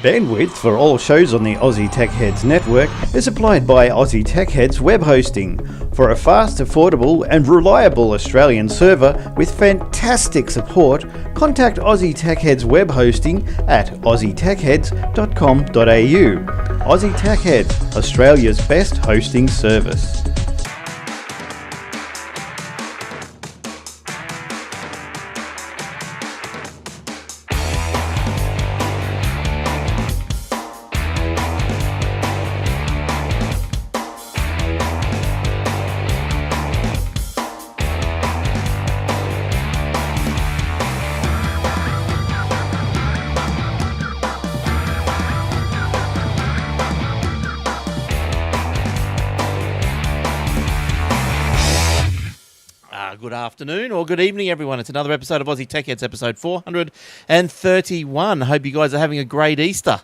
Bandwidth for all shows on the Aussie Tech Heads network is supplied by Aussie Tech Heads Web Hosting. For a fast, affordable and reliable Australian server with fantastic support, contact Aussie Tech Heads Web Hosting at aussietechheads.com.au. Aussie Tech Heads, Australia's best hosting service. Good afternoon or good evening, everyone. It's another episode of Aussie Tech Heads, episode 431. Hope you guys are having a great Easter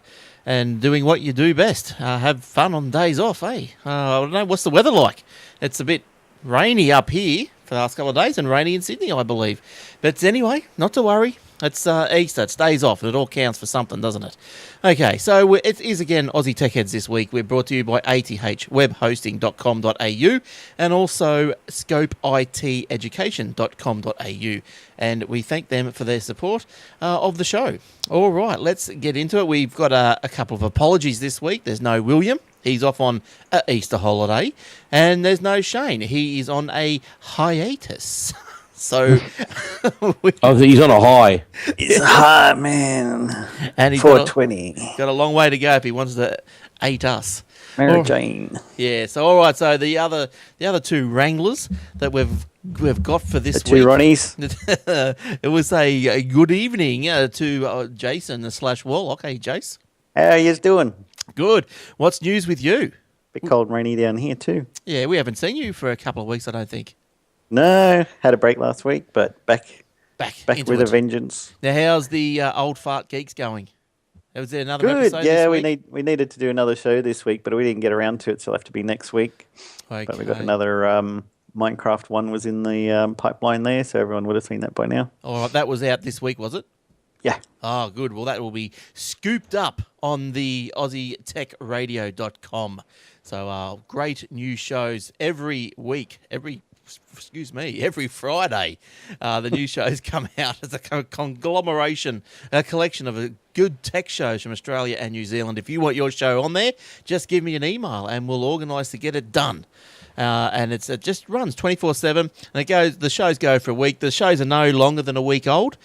and doing what you do best. Have fun on days off, eh? I don't know, what's the weather like? It's a bit rainy up here for the last couple of days and rainy in Sydney, I believe. But anyway, not to worry. It's Easter. It's days off, and it all counts for something, doesn't it? Okay, so it is again Aussie Tech Heads this week. We're brought to you by athwebhosting.com.au and also scopeiteducation.com.au, and we thank them for their support of the show. All right, let's get into it. We've got a couple of apologies this week. There's no William. He's off on an Easter holiday, and there's no Shane. He is on a hiatus. So he's on a high. He's a high, man. And he's 420. Got a long way to go if he wants to eat us. Mary Jane. Yeah. So all right. So the other two wranglers that we've got for this the two Ronnies. It was a good evening to Jason / Warlock. Hey, Jace. How are you doing? Good. What's news with you? Bit cold and rainy down here too. Yeah, we haven't seen you for a couple of weeks, I don't think. No, had a break last week, but back with a vengeance. Now, how's the old fart geeks going? Was there another Good, episode yeah, this week? we needed to do another show this week, but we didn't get around to it, so it'll have to be next week. Okay. But we got another Minecraft one was in the pipeline there, so everyone would have seen that by now. All right, that was out this week, was it? Yeah. Oh, good. Well, that will be scooped up on the AussieTechRadio.com. So great new shows every week, every Friday. The new shows come out as a conglomeration, a collection of good tech shows from Australia and New Zealand. If you want your show on there, just give me an email and we'll organise to get it done. And it just runs 24/7. And the shows go for a week. The shows are no longer than a week old.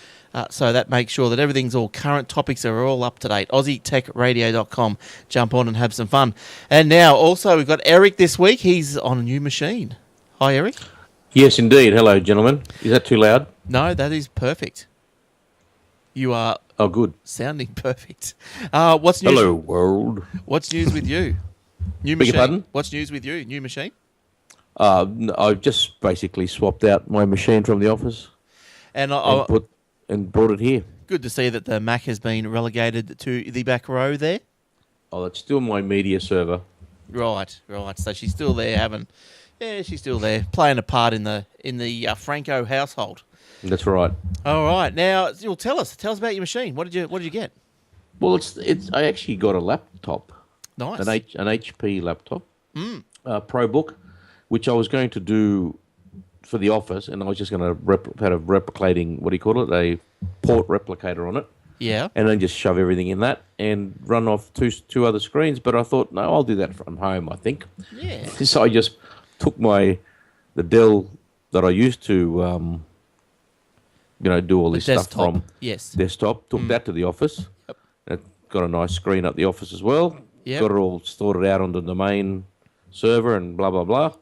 So that makes sure that everything's all current, topics are all up to date. AussieTechRadio.com. Jump on and have some fun. And now also we've got Eric this week. He's on a new machine. Hi, Eric. Yes, indeed. Hello, gentlemen. Is that too loud? No, that is perfect. You are good. Sounding perfect. What's news? Hello, world. What's news with you? New Beg your machine. pardon? What's news with you? New machine? I've just basically swapped out my machine from the office and brought it here. Good to see that the Mac has been relegated to the back row there. Oh, it's still my media server. Right. So she's still there, she's still there, playing a part in the Franco household. That's right. All right. Now, you'll tell us about your machine. What did you get? Well, I actually got a laptop. Nice. An HP laptop. ProBook, which I was going to do for the office, and I was just going to had a replicating, what do you call it, a port replicator on it. Yeah. And then just shove everything in that and run off two other screens. But I thought, no, I'll do that from home, I think. Yeah. So I just took the Dell that I used to, do all this stuff from. Yes. Desktop. Took that to the office. Yep. It got a nice screen at the office as well. Yep. Got it all sorted out on the domain server and blah, blah, blah.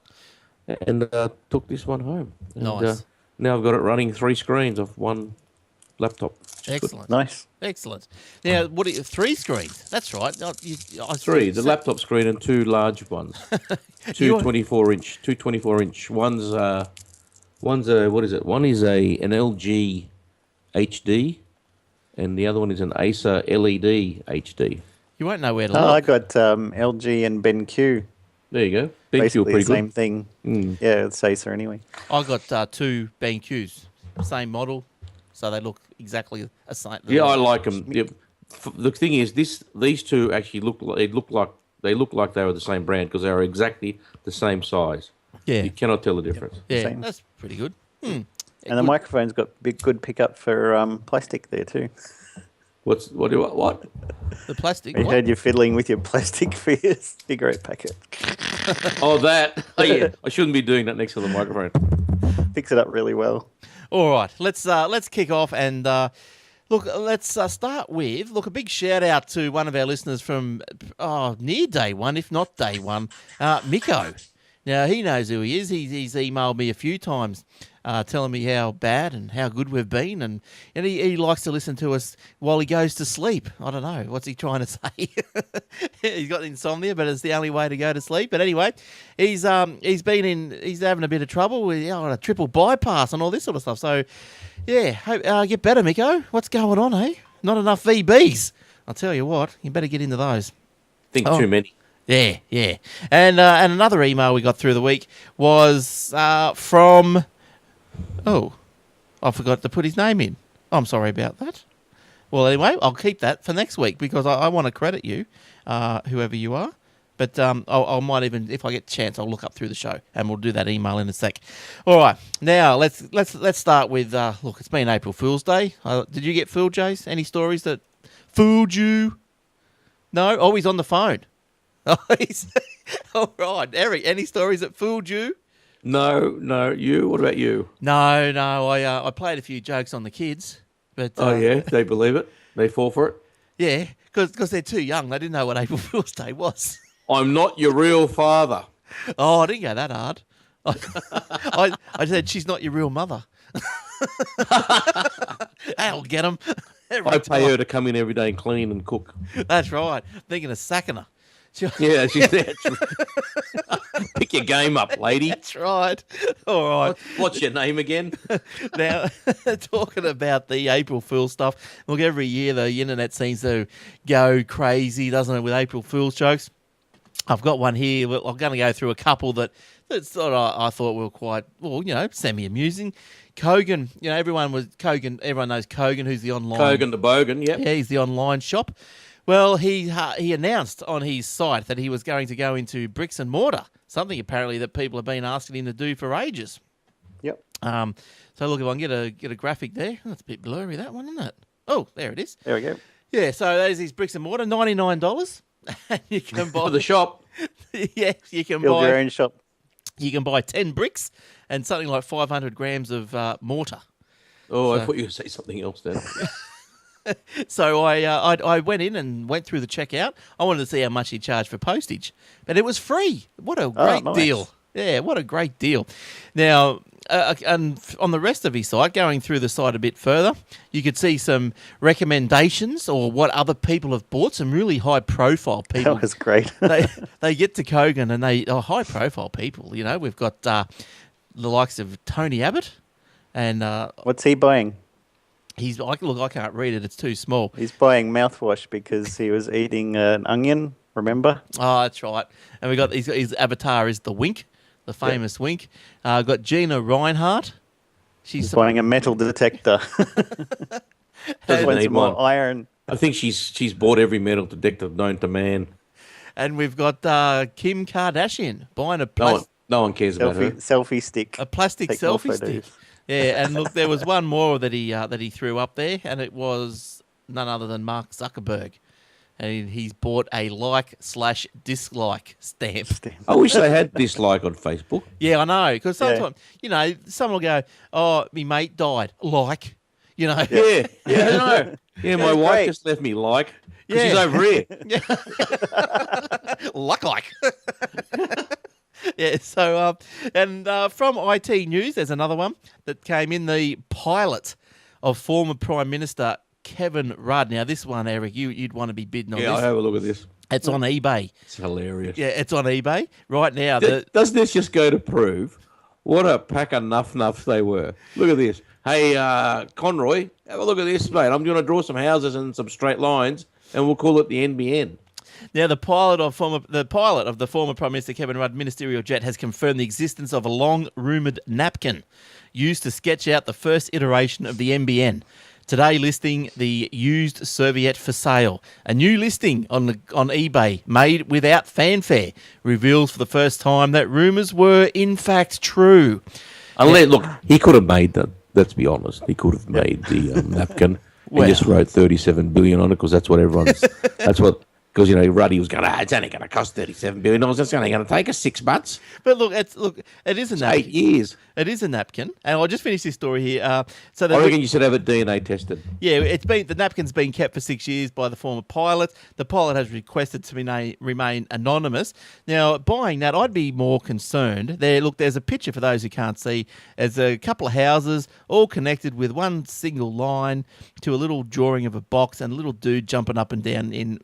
And took this one home. And, nice. Now I've got it running 3 screens of one laptop. Excellent. Nice. Excellent. Now, 3 screens? That's right. 3. The laptop screen and 2 large ones. 2 24-inch. One's what is it? One is an LG HD, and the other one is an Acer LED HD. You won't know where to look. I got LG and BenQ. There you go. BenQ Basically pretty the same good. thing. Mm. Yeah, it's Acer anyway. I got 2 BenQs, same model, so they look exactly the same. Yeah, I like them. Yep. the thing is, these two actually look like they were the same brand because they are exactly the same size. Yeah. You cannot tell the difference. Yeah, Same. that's pretty good. And the microphone's got good pickup for plastic there too. What? The plastic. I What? heard you fiddling with your plastic for your cigarette packet. Oh, that. Oh, yeah. I shouldn't be doing that next to the microphone. Picks it up really well. All right, let's kick off and look. Let's start with a big shout out to one of our listeners from near day one, if not day one, Miko. Now he knows who he is. He's emailed me a few times, telling me how bad and how good we've been, and he likes to listen to us while he goes to sleep. I don't know what's he trying to say. He's got insomnia, but it's the only way to go to sleep. But anyway, he's having a bit of trouble with a triple bypass and all this sort of stuff. So yeah, hope get better, Miko. What's going on, eh? Not enough VBs. I'll tell you what, you better get into those. Think too many. Yeah. And another email we got through the week was from... Oh, I forgot to put his name in. I'm sorry about that. Well, anyway, I'll keep that for next week because I want to credit you, whoever you are. But I might even, if I get a chance, I'll look up through the show and we'll do that email in a sec. All right, now let's start with, look, it's been April Fool's Day. Did you get fooled, Jace? Any stories that fooled you? No? Oh, he's on the phone. All right, Eric, any stories that fooled you? No. You? What about you? No. I played a few jokes on the kids, but Yeah, they believe it. They fall for it. yeah, because they're too young. They didn't know what April Fool's Day was. I'm not your real father. Oh, I didn't go that hard. I said she's not your real mother. I'll get them. I pay her to come in every day and clean and cook. That's right. Thinking of sacking her. Yeah, she's there. Pick your game up, lady. That's right. All right. What's your name again? Now, talking about the April Fool's stuff, look, every year the internet seems to go crazy, doesn't it, with April Fool's jokes? I've got one here. I'm going to go through a couple that sort of I thought were quite, semi-amusing. Kogan, everyone knows Kogan, who's the online... Kogan the Bogan, yep. Yeah, he's the online shop. Well, he announced on his site that he was going to go into bricks and mortar, something apparently that people have been asking him to do for ages. Yep. So look, if I can get a graphic there. That's a bit blurry, that one, isn't it? Oh, there it is. There we go. Yeah, so there's his bricks and mortar, $99. And you can buy For the shop. Yeah, you can Build buy your own shop. You can buy 10 bricks and something like 500 grams of mortar. Oh, I thought you were going to say something else then. So I went in and went through the checkout. I wanted to see how much he charged for postage, but it was free. What a great deal! Yeah, what a great deal. Now, and on the rest of his site, going through the site a bit further, you could see some recommendations or what other people have bought. Some really high-profile people. That was great. they get to Kogan and they are high-profile people. We've got the likes of Tony Abbott and What's he buying? I can't read it. It's too small. He's buying mouthwash because he was eating an onion, remember? Oh, that's right. And we got his avatar is the Wink, the famous Wink. Got Gina Reinhardt. He's buying a metal detector. Doesn't need some more one. iron. I think she's bought every metal detector known to man. And we've got Kim Kardashian buying a No one cares about her. Selfie stick. a plastic Take more selfie stick. photos. Yeah, and look, there was one more that he threw up there, and it was none other than Mark Zuckerberg. And he's bought a like/dislike stamp. I wish they had dislike on Facebook. Yeah, I know. Because sometimes, someone will go, oh, me mate died. Like, Yeah, I know. Yeah, my wife great. just left me like. 'Cause Yeah. she's over here. like. Yeah, so, from IT News, there's another one that came in, the pilot of former Prime Minister Kevin Rudd. Now, this one, Eric, you'd want to be bidding on Yeah, I'll this. have a look at this. It's on eBay. It's hilarious. Yeah, it's on eBay. Right now, Doesn't this just go to prove what a pack of nuffs they were? Look at this. Hey, Conroy, have a look at this, mate. I'm going to draw some houses and some straight lines, and we'll call it the NBN. Now, the pilot of the former Prime Minister Kevin Rudd ministerial jet has confirmed the existence of a long-rumoured napkin used to sketch out the first iteration of the NBN. Today listing the used serviette for sale. A new listing on eBay made without fanfare reveals for the first time that rumours were in fact true. Look, he could have made that. Let's be honest. He could have made the napkin. Well. He just wrote 37 billion on it because that's what everyone's. Because Ruddy was going, it's only going to cost 37 billion. It's only going to take us 6 months. But look, it is a napkin. 8 years. It is a napkin, and I'll just finish this story here. I reckon you should have it DNA tested. Yeah, the napkin's been kept for 6 years by the former pilot. The pilot has requested to remain anonymous. Now, buying that, I'd be more concerned. There's a picture for those who can't see. There's a couple of houses all connected with one single line to a little drawing of a box and a little dude jumping up and down in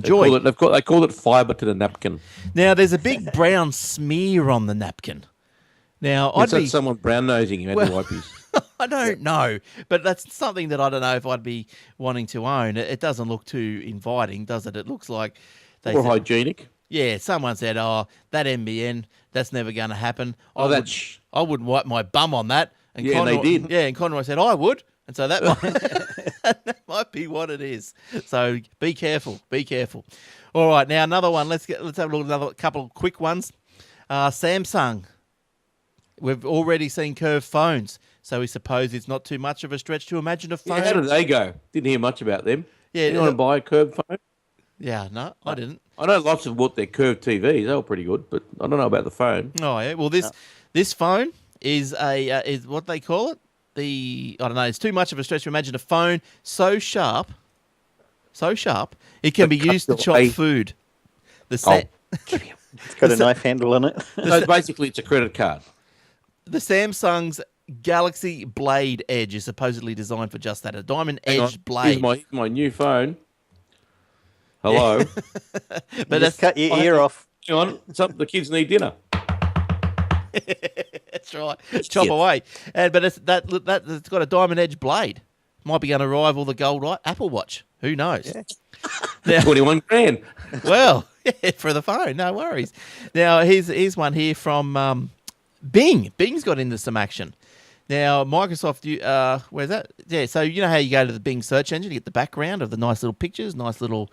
joy. They call it fibre to the napkin. Now, there's a big brown smear on the napkin. Now, I'd be someone brown nosing you had the wipes. I don't know, but that's something that I don't know if I'd be wanting to own. It doesn't look too inviting, does it? It looks like hygienic. Yeah, someone said, "Oh, that NBN, that's never going to happen." I wouldn't wipe my bum on that. And they did. Yeah, and Conroy said, "I would," and so that that might be what it is. So be careful. Be careful. All right, now another one. Let's have a look at another couple of quick ones. Samsung. We've already seen curved phones, so we suppose it's not too much of a stretch to imagine a phone. Yeah, how did they go? Didn't hear much about them. Yeah, you want to buy a curved phone? Yeah, no, I didn't. I know lots of what their curved TVs. They were pretty good, but I don't know about the phone. Oh yeah, well this phone is is what they call it. I don't know. It's too much of a stretch to imagine a phone so sharp, it can be used to chop food. It's got a knife handle on it. So basically, it's a credit card. The Samsung's Galaxy Blade Edge is supposedly designed for just that, a diamond-edged blade. Here's my new phone. Hello. But just cut your ear off. Hang on. The kids need dinner. That's right. Chop away. But it's got a diamond-edged blade. Might be going to rival the gold Apple Watch. Who knows? Yeah. Now, 21 grand. Well, for the phone, no worries. Now, here's one here from Bing. Bing's got into some action. Now, Microsoft, where's that? Yeah, so you know how you go to the Bing search engine, you get the background of the nice little pictures, nice little...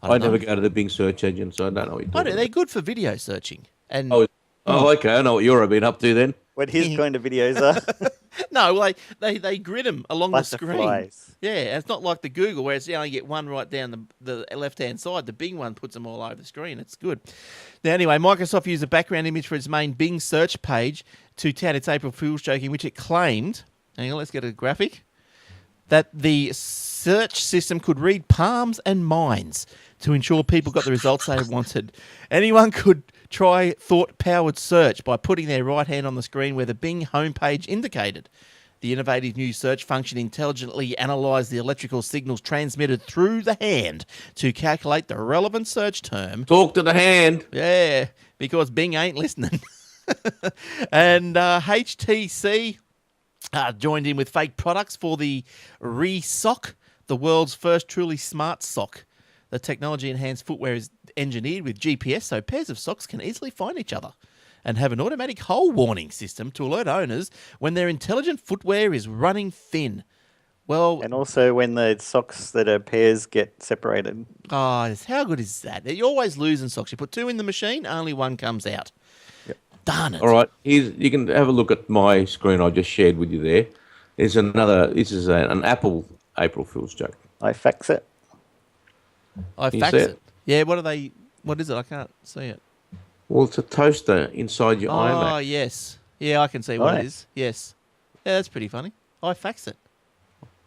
I never go to the Bing search engine, so I don't know what you're talking about. They're good for video searching. And okay, I know what you've been up to then. What his kind of videos are. No, they grid them along the screen. Butterflies. Yeah, it's not like the Google where you only get one right down the left-hand side. The Bing one puts them all over the screen. It's good. Now, anyway, Microsoft used a background image for its main Bing search page to tout its April Fool's joke in which it claimed, hang on, let's get a graphic, that the search system could read palms and minds to ensure people got the results they wanted. Anyone could try thought-powered search by putting their right hand on the screen where the Bing homepage indicated. The innovative new search function intelligently analysed the electrical signals transmitted through the hand to calculate the relevant search term. Talk to the hand. Yeah, because Bing ain't listening. And HTC joined in with fake products for the Sock, the world's first truly smart sock. The technology-enhanced footwear is engineered with GPS, so pairs of socks can easily find each other and have an automatic hole warning system to alert owners when their intelligent footwear is running thin. Well, and also when the socks that are pairs get separated. Oh, how good is that? You're always losing socks. You put two in the machine, only one comes out. Yep. Darn it. All right, you can have a look at my screen I just shared with you there. This is an Apple April Fool's joke. I fax it. I fax it. Yeah, what is it? I can't see it. Well, it's a toaster inside your iMac. Oh, yes. Yeah, I can see what it is. Yes. Yeah, that's pretty funny. I fax it.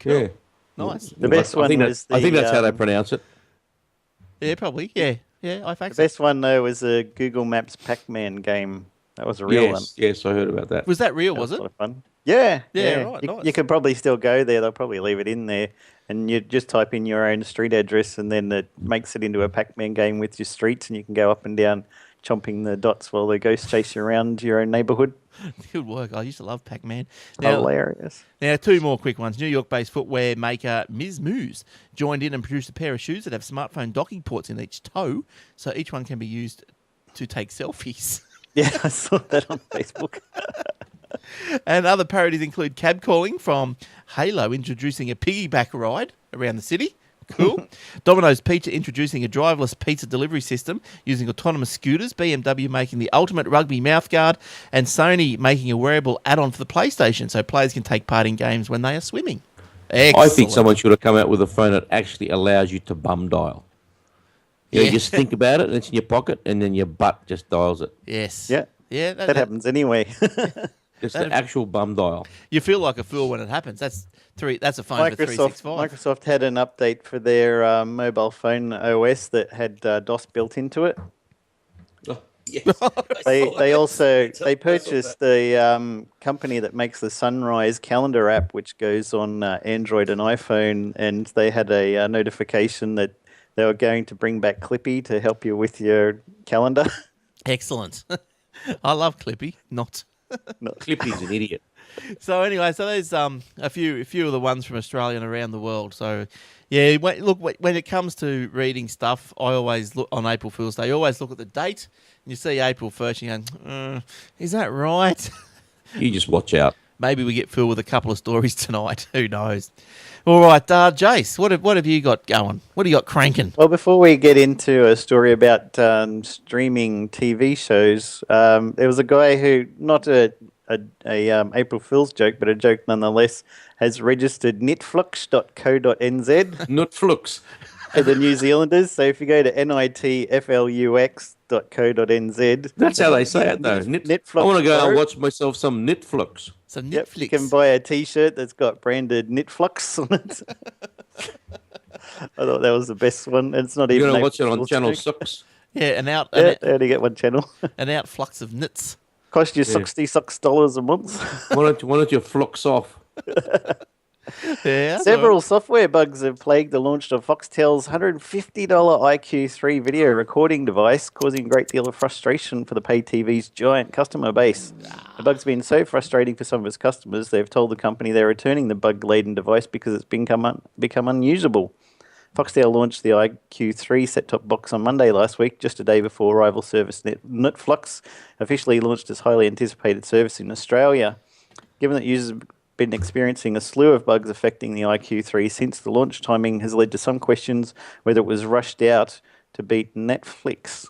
Cool. Nice. The best one was I think that's how they pronounce it. Yeah, probably. Yeah, I fax it. The best one, though, was the Google Maps Pac-Man game. That was a real one. Yes, I heard about that. Was that real, was it? A lot of fun. Yeah. Right, nice. You could probably still go there. They'll probably leave it in there. And you just type in your own street address and then it makes it into a Pac-Man game with your streets and you can go up and down chomping the dots while the ghosts chase you around your own neighbourhood. Good work. I used to love Pac-Man. Hilarious. Now, two more quick ones. New York-based footwear maker Ms. Moose joined in and produced a pair of shoes that have smartphone docking ports in each toe, so each one can be used to take selfies. Yeah, I saw that on Facebook. And other parodies include cab calling from Halo introducing a piggyback ride around the city. Cool. Domino's Pizza introducing a driverless pizza delivery system using autonomous scooters. BMW making the ultimate rugby mouthguard. And Sony making a wearable add-on for the PlayStation so players can take part in games when they are swimming. Excellent. I think someone should have come out with a phone that actually allows you to bum dial. You just think about it, and it's in your pocket, and then your butt just dials it. Yes. Yeah. Yeah. That happens anyway. It's the actual bum dial. You feel like a fool when it happens. That's a phone for 365. Microsoft had an update for their mobile phone OS that had DOS built into it. Oh, yes. They purchased the company that makes the Sunrise calendar app, which goes on Android and iPhone, and they had a notification that they were going to bring back Clippy to help you with your calendar. Excellent. I love Clippy. Not. No. Clippy's an idiot. So anyway, so there's a few of the ones from Australia and around the world. So yeah, when it comes to reading stuff, I always look on April Fool's Day. I always look at the date, and you see April 1st, you go, is that right? You just watch out. Maybe we get filled with a couple of stories tonight. Who knows? All right, Jace, what have you got going? What do you got cranking? Well, before we get into a story about streaming TV shows, there was a guy who, not a April Fool's joke, but a joke nonetheless, has registered nitflux.co.nz. Nutflux. For the New Zealanders. So if you go to nitflux.co.nz. That's how they say it, though. Netflix. I want to go and watch myself some Netflix. Some Yep, Netflix. you can buy a T-shirt that's got branded Netflix on it. I thought that was the best one. It's not You're even. going to watch it on Fool's Channel joke. 6. Yeah, They only get one channel. an outflux of nits. Cost you $66 a month. Why don't you flux off? Yeah. Several software bugs have plagued the launch of Foxtel's $150 IQ3 video recording device, causing a great deal of frustration for the pay TV's giant customer base. The bug's been so frustrating for some of its customers, they've told the company they're returning the bug-laden device because it's become unusable. Foxtel launched the IQ3 set-top box on Monday last week, just a day before rival service Netflix officially launched its highly anticipated service in Australia. Given that users have been experiencing a slew of bugs affecting the IQ3 since the launch, timing has led to some questions whether it was rushed out to beat Netflix.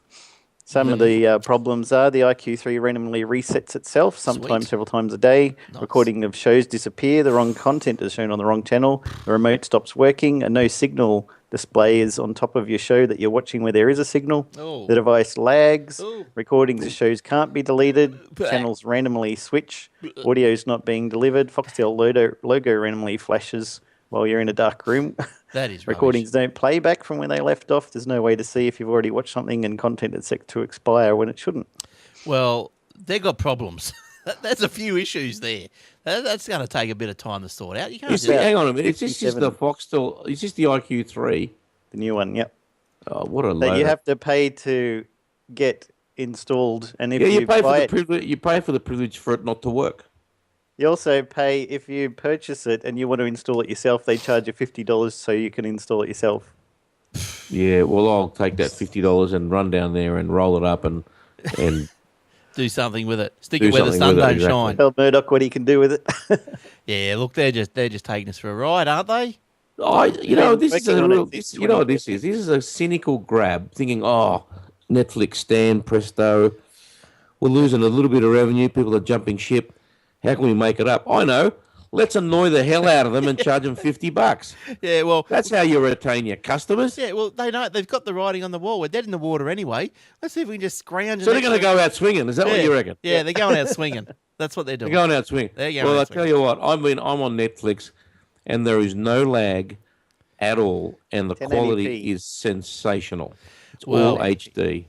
Some of the problems are the IQ3 randomly resets itself, sometimes several times a day. Nice. Recording of shows disappear. The wrong content is shown on the wrong channel. The remote stops working. A no signal display is on top of your show that you're watching where there is a signal. Oh. The device lags. Oh. Recordings of shows can't be deleted. Channels randomly switch. Audio's not being delivered. Foxtel logo randomly flashes while you're in a dark room. That is Recordings don't play back from when they left off. There's no way to see if you've already watched something and content is set to expire when it shouldn't. Well, they've got problems. There's a few issues there. That's going to take a bit of time to sort out. You can't just, Hang on a minute. Is this just 57. the Foxtel? Is this the IQ3? The new one, yep. Oh, what a That load. you have to pay to get installed. And if Yeah, you you pay for buy the it, privilege. You pay for the privilege for it not to work. you also pay if you purchase it and you want to install it yourself. They charge you $50 so you can install it yourself. Yeah, well, I'll take that $50 and run down there and roll it up and do something with it. Stick Do it where the something sun with it, don't exactly. shine. Tell Murdoch what he can do with it. Yeah, look, they're just taking us for a ride, aren't they? This is a working on real. it since You know what this is? This is a cynical grab, thinking, Netflix, Stan, presto, we're losing a little bit of revenue. People are jumping ship. How can we make it up? I know. Let's annoy the hell out of them and charge them $50. Yeah, well, That's how you retain your customers. yeah, well, they know they've got the writing on the wall. We're dead in the water anyway. Let's see if we can just scrounge. So they're going to go out swinging. Is that what you reckon? Yeah, they're going out swinging. That's what they're doing. They're going out swinging. They're going Well, out I tell swinging. you what, I'm on Netflix, and there is no lag at all, and the 1080p. quality is sensational. It's Well- all HD.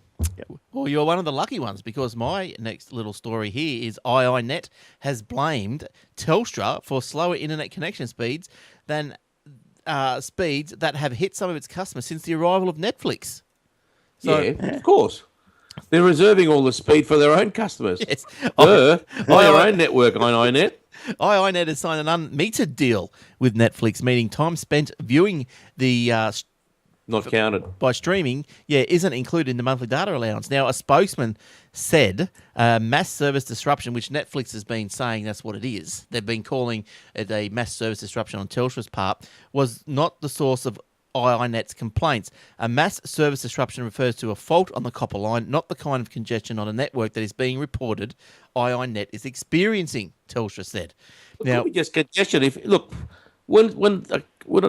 Well, you're one of the lucky ones because my next little story here is iiNet has blamed Telstra for slower internet connection speeds than speeds that have hit some of its customers since the arrival of Netflix. So, Yeah, of course. They're reserving all the speed for their own customers. yes, Their own network on iiNet. iiNet has signed an unmetered deal with Netflix, meaning time spent viewing the Not counted. by streaming, isn't included in the monthly data allowance. Now, a spokesman said mass service disruption, which Netflix has been saying that's what it is. They've been calling it a mass service disruption on Telstra's part, was not the source of iiNet's complaints. A mass service disruption refers to a fault on the copper line, not the kind of congestion on a network that is being reported iiNet is experiencing, Telstra said. Now, could be just congestion. When a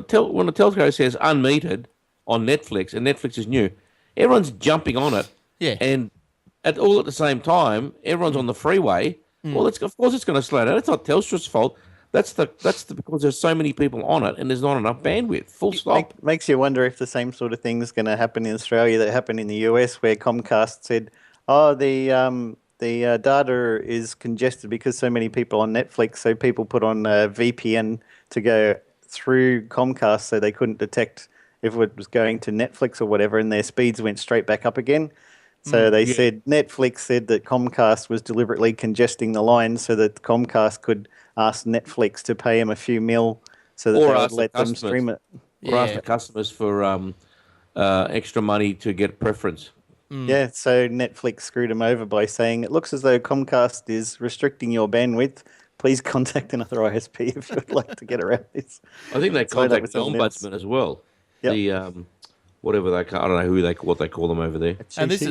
telco says unmetered on Netflix, and Netflix is new, everyone's jumping on it. Yeah. And at the same time, everyone's on the freeway. Well, of course it's going to slow down. It's not Telstra's fault. That's because there's so many people on it and there's not enough bandwidth. Full stop. Makes you wonder if the same sort of thing is going to happen in Australia that happened in the US, where Comcast said, "Oh, the data is congested because so many people on Netflix, so people put on a VPN to go through Comcast, so they couldn't detect if it was going to Netflix or whatever, and their speeds went straight back up again." So they said Netflix said that Comcast was deliberately congesting the line so that Comcast could ask Netflix to pay them a few mil so that they would let them stream it. Or ask the customers for extra money to get preference. Yeah, so Netflix screwed them over by saying, "It looks as though Comcast is restricting your bandwidth. Please contact another ISP if you would like to get around this." I think they contacted the ombudsman as well. Yep. The whatever they call, I don't know what they call them over there. And this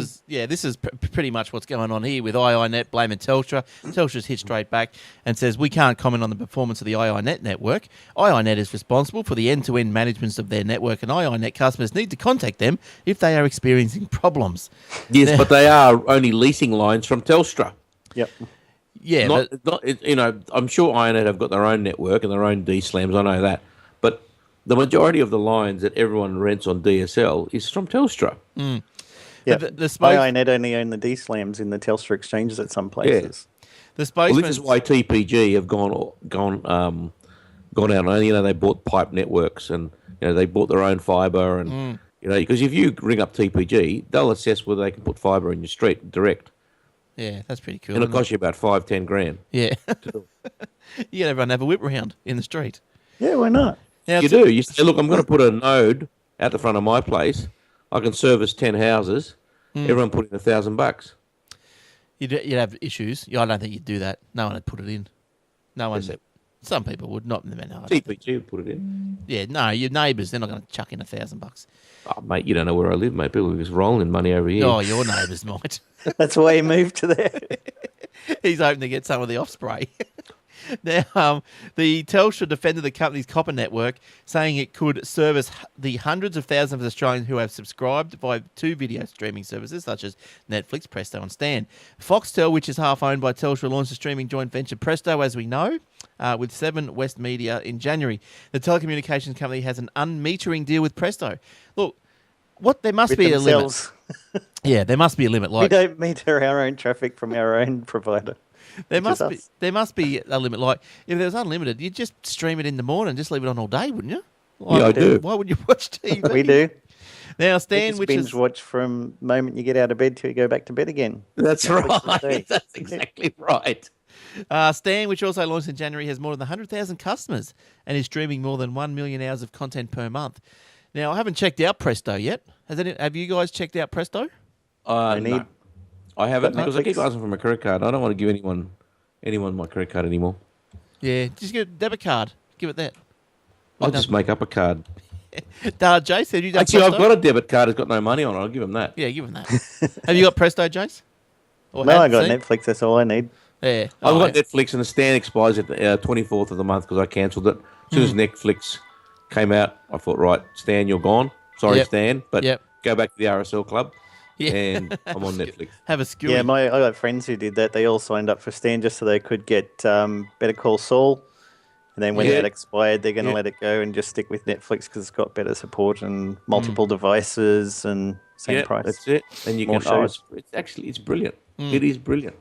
is pretty much what's going on here with iiNet blaming Telstra. Telstra's hit straight back and says we can't comment on the performance of the iiNet network. iiNet is responsible for the end-to-end management of their network, and iiNet customers need to contact them if they are experiencing problems. Yes, but they are only leasing lines from Telstra. Yep. Yeah, I'm sure iiNet have got their own network and their own D-slams. I know that, but the majority of the lines that everyone rents on DSL is from Telstra. Yeah, the iiNet only own the D-slams in the Telstra exchanges at some places. The spokesman. This is why TPG have gone out. And they bought pipe networks, and they bought their own fibre, and because if you ring up TPG, they'll assess whether they can put fibre in your street direct. Yeah, that's pretty cool. And it'll cost you about $5-10 grand. Yeah, you get everyone have a whip round in the street. Yeah, why not? Now, You do. You say, look, I'm going to put a node out the front of my place. I can service 10 houses. Everyone put in $1,000. You'd have issues. I don't think you'd do that. No one would put it in. No one. Some people would not. No, TPG would put it in. Yeah, no, your neighbours, they're not going to chuck in $1,000. Oh, mate, you don't know where I live, mate. People are just rolling money over here. Oh, your neighbours might. That's why he moved to there. He's hoping to get some of the off-spray. Now, the Telstra defended the company's copper network, saying it could service the hundreds of thousands of Australians who have subscribed to video streaming services such as Netflix, Presto and Stan. Foxtel, which is half owned by Telstra, launched a streaming joint venture, Presto, as we know, with Seven West Media in January. The telecommunications company has an unmetering deal with Presto. Look, there must be a limit. Yeah, there must be a limit. We don't meter our own traffic from our own provider. There must be a limit. Like, if there was unlimited, you'd just stream it in the morning and just leave it on all day, wouldn't you? Yeah, I do. Why would you watch TV? We do. Now, Stan, which binge watch from the moment you get out of bed till you go back to bed again. That's right. That's exactly right. Stan, which also launched in January, has more than 100,000 customers and is streaming more than 1 million hours of content per month. Now, I haven't checked out Presto yet. Have you guys checked out Presto? No. I haven't, because I keep asking for my credit card. I don't want to give anyone my credit card anymore. Yeah, just get a debit card. Give it that. I'll just make up a card. Jace, have you done Actually, Presto? I've got a debit card. It's got no money on it. I'll give him that. Yeah, give him that. Have you got Presto, Jace? No, I got Netflix. That's all I need. Yeah. I've got Netflix, and the Stan expires at the 24th of the month because I cancelled it. As soon as Netflix came out, I thought, right, Stan, you're gone. Sorry, Stan, but go back to the RSL club. Yeah. And I'm on Netflix. Have a skill. Yeah, I got friends who did that. They all signed up for Stan just so they could get Better Call Saul. And then when that expired, they're going to let it go and just stick with Netflix because it's got better support and multiple devices and same price. That's it. And you More can. shows. It's brilliant. It is brilliant.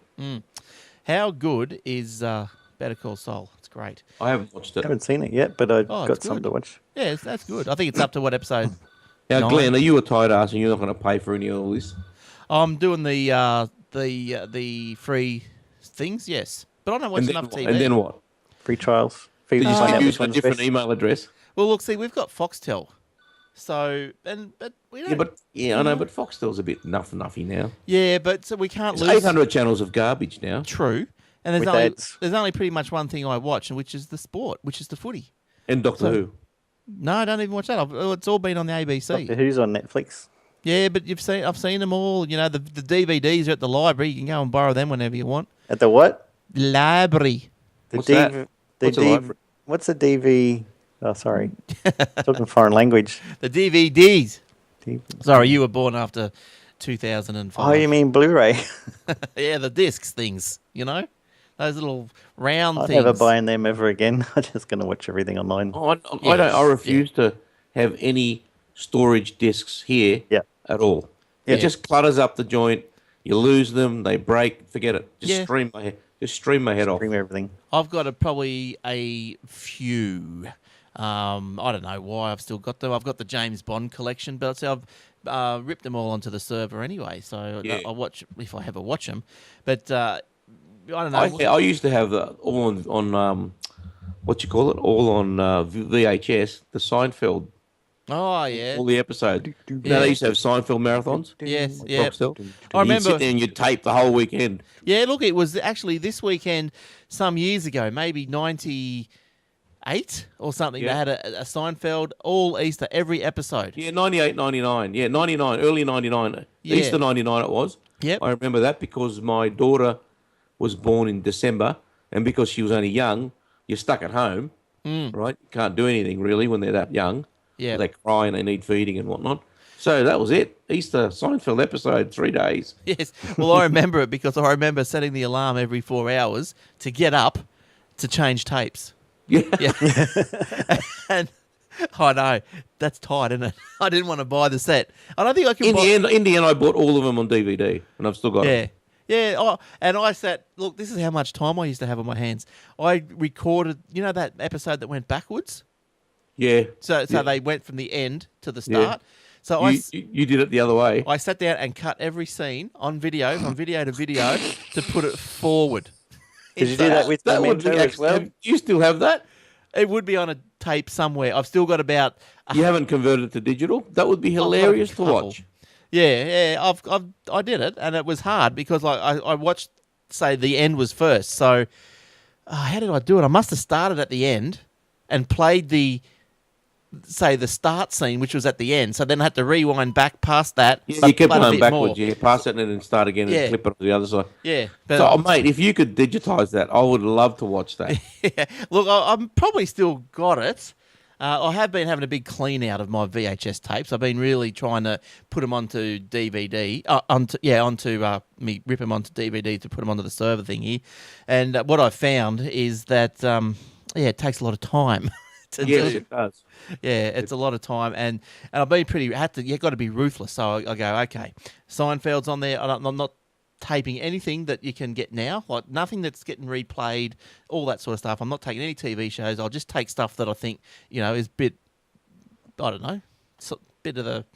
How good is Better Call Saul? It's great. I haven't watched it. I haven't seen it yet, but I've got some to watch. Yeah, that's good. I think it's up to what episode? Now, 9? Glenn, are you a tight ass and you're not going to pay for any of all this? I'm doing the free things, yes, but I don't watch enough TV. And then what? Free trials. Did you use a different email address? Well, look, see, we've got Foxtel, So, but we don't. I know, but Foxtel's a bit nuffy now. Yeah, but so we can't There's lose. 800 channels of garbage now. True, and With ads. there's only pretty much one thing I watch, which is the sport, which is the footy. And Doctor Who. No, I don't even watch that. It's all been on the ABC. Doctor Who's on Netflix. Yeah, but I've seen them all. You know, the DVDs are at the library. You can go and borrow them whenever you want. At the what? Library. What's that? What's a library? What's a DV? Oh, sorry. Talking foreign language. The DVDs. DV. Sorry, you were born after 2005. Oh, you mean Blu-ray? Yeah, the discs things, you know? Those little round I'm things. never buying them ever again. I'm just going to watch everything online. I refuse to have any storage discs here at all. It just clutters up the joint. You lose them, they break. Forget it. Just stream my head off. Stream everything. I've got probably a few. I don't know why I've still got them. I've got the James Bond collection, but I've ripped them all onto the server anyway. So I watch if I ever watch them. But I don't know. I used to have all on what you call it? All on VHS. The Seinfeld. Oh yeah, all the episodes. You know, they used to have Seinfeld marathons. Yes, like yeah. I remember. You'd sit there and you'd tape the whole weekend. Yeah, look, it was actually this weekend some years ago, maybe 98 or something. They had a Seinfeld all Easter, every episode. Yeah, 98, 99. Yeah, 99, early 99. Yeah. Easter 99 it was. Yep. I remember that because my daughter was born in December, and because she was only young, you're stuck at home, right? You can't do anything really when they're that young. Yeah. They cry and they need feeding and whatnot. So that was it. Easter Seinfeld episode, 3 days. Yes. Well, I remember it because I remember setting the alarm every 4 hours to get up to change tapes. Yeah. And I know that's tight, isn't it? I didn't want to buy the set. I don't think I can. In the end, I bought all of them on DVD, and I've still got them. Yeah. Oh, and I sat. Look, this is how much time I used to have on my hands. I recorded. You know that episode that went backwards. Yeah. So they went from the end to the start. Yeah. So you did it the other way. I sat down and cut every scene on video, from video to video, to put it forward. Did you do that with Memento as well? Do you still have that? It would be on a tape somewhere. I've still got about. You haven't converted it to digital? That would be hilarious to watch. Yeah. I did it, and it was hard because I watched. Say the end was first. So how did I do it? I must have started at the end and played the start scene, which was at the end. So then I had to rewind back past that. Yeah, you kept going backwards. You pass it and then start again and flip it to the other side. Yeah. So, mate, if you could digitise that, I would love to watch that. Yeah. Look, I'm probably still got it. I have been having a big clean out of my VHS tapes. I've been really trying to put them onto DVD, rip them onto DVD to put them onto the server thing here. And what I've found is that, it takes a lot of time. Yes, it does. Yeah, it's a lot of time, and I've been you've got to be ruthless. So I go, okay, Seinfeld's on there. I'm not taping anything that you can get now, like nothing that's getting replayed, all that sort of stuff. I'm not taking any TV shows. I'll just take stuff that I think, is bit of the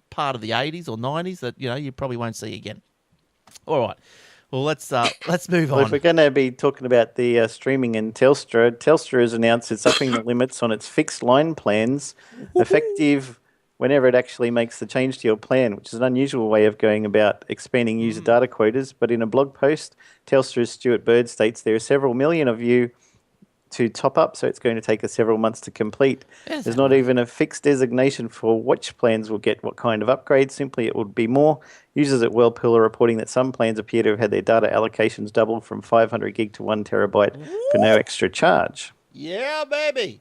part of the 80s or 90s that, you probably won't see again. All right. Well, let's move on. If we're going to be talking about the streaming in Telstra has announced it's upping the limits on its fixed line plans, effective whenever it actually makes the change to your plan, which is an unusual way of going about expanding user data quotas. But in a blog post, Telstra's Stuart Bird states there are several million of you to top up, so it's going to take us several months to complete. There's not even a fixed designation for which plans will get what kind of upgrade. Simply, it would be more. Users at Whirlpool are reporting that some plans appear to have had their data allocations doubled from 500 gig to 1 terabyte for no extra charge. Yeah, baby.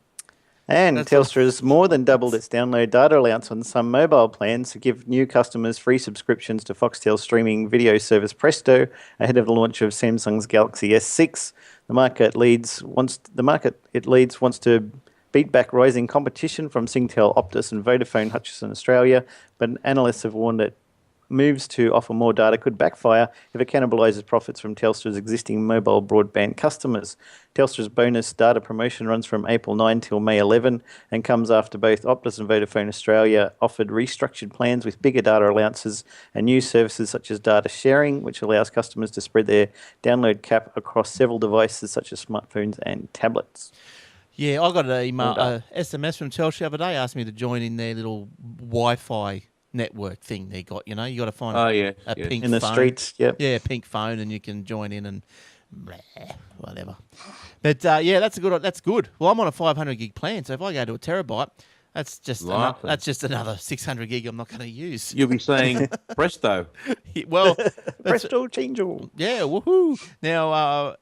And Telstra has more than doubled its download data allowance on some mobile plans to give new customers free subscriptions to Foxtel's streaming video service Presto ahead of the launch of Samsung's Galaxy S6. The market it leads wants to beat back rising competition from Singtel, Optus, and Vodafone Hutchison Australia, but analysts have warned that moves to offer more data could backfire if it cannibalises profits from Telstra's existing mobile broadband customers. Telstra's bonus data promotion runs from April 9 till May 11 and comes after both Optus and Vodafone Australia offered restructured plans with bigger data allowances and new services such as data sharing, which allows customers to spread their download cap across several devices such as smartphones and tablets. Yeah, I got an email, Well SMS from Telstra the other day, asked me to join in their little Wi-Fi network thing they got. You know, you got to find Oh, yes, a yes. pink In the phone. streets, yep. Yeah, pink phone, and you can join in and whatever. But yeah, that's good. Well, I'm on a 500 gig plan, so if I go to a terabyte, that's just another 600 gig I'm not going to use. You'll be saying presto. Well, that's, Presto changeable. yeah, woohoo! Now,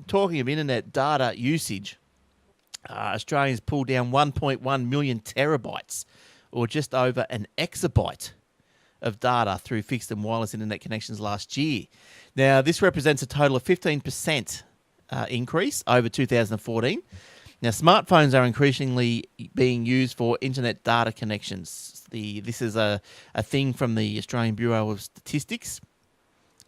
talking of internet data usage, Australians pulled down 1.1 million terabytes, or just over an exabyte of data through fixed and wireless internet connections last year. Now, this represents a total of 15% increase over 2014. Now, smartphones are increasingly being used for internet data connections. This is a thing from the Australian Bureau of Statistics.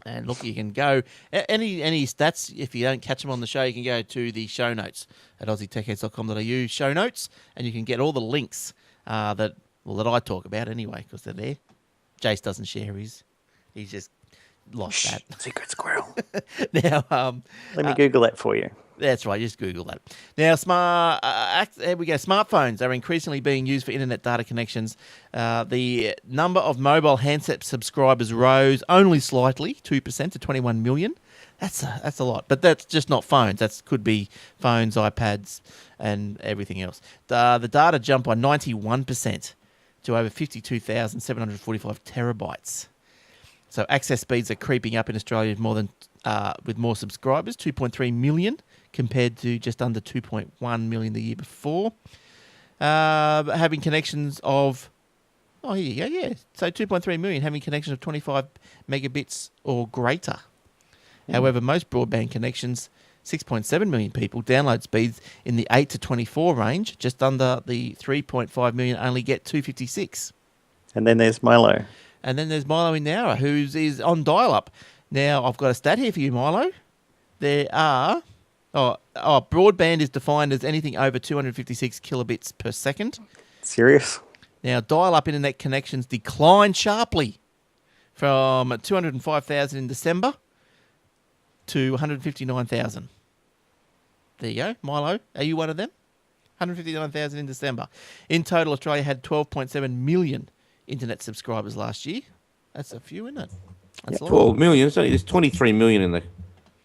And look, you can go, any stats, if you don't catch them on the show, you can go to the show notes at aussietechheads.com.au, show notes, and you can get all the links that I talk about anyway, because they're there. Jace doesn't share his. He's just lost that. Secret squirrel. Now, Let me Google that for you. that's right. Just Google that. Now, here we go. Smartphones are increasingly being used for internet data connections. The number of mobile handset subscribers rose only slightly, 2% to 21 million. That's a lot, but that's just not phones. That could be phones, iPads, and everything else. The data jumped by 91% to over 52,745 terabytes. So access speeds are creeping up in Australia with more subscribers, 2.3 million compared to just under 2.1 million the year before. Having connections of, here you go, yeah. So 2.3 million having connections of 25 megabits or greater. However, most broadband connections, 6.7 million people, download speeds in the 8 to 24 range, just under the 3.5 million only get 256. And then there's Milo. And then there's Milo in Nowra, who is on dial-up. Now, I've got a stat here for you, Milo. There are... broadband is defined as anything over 256 kilobits per second. Serious? Now, dial-up internet connections declined sharply from 205,000 in December to 159,000. There you go, Milo. Are you one of them? 159,000 in December. In total, Australia had 12.7 million internet subscribers last year. That's a few, isn't it? That's a lot. 12 million. So there's 23 million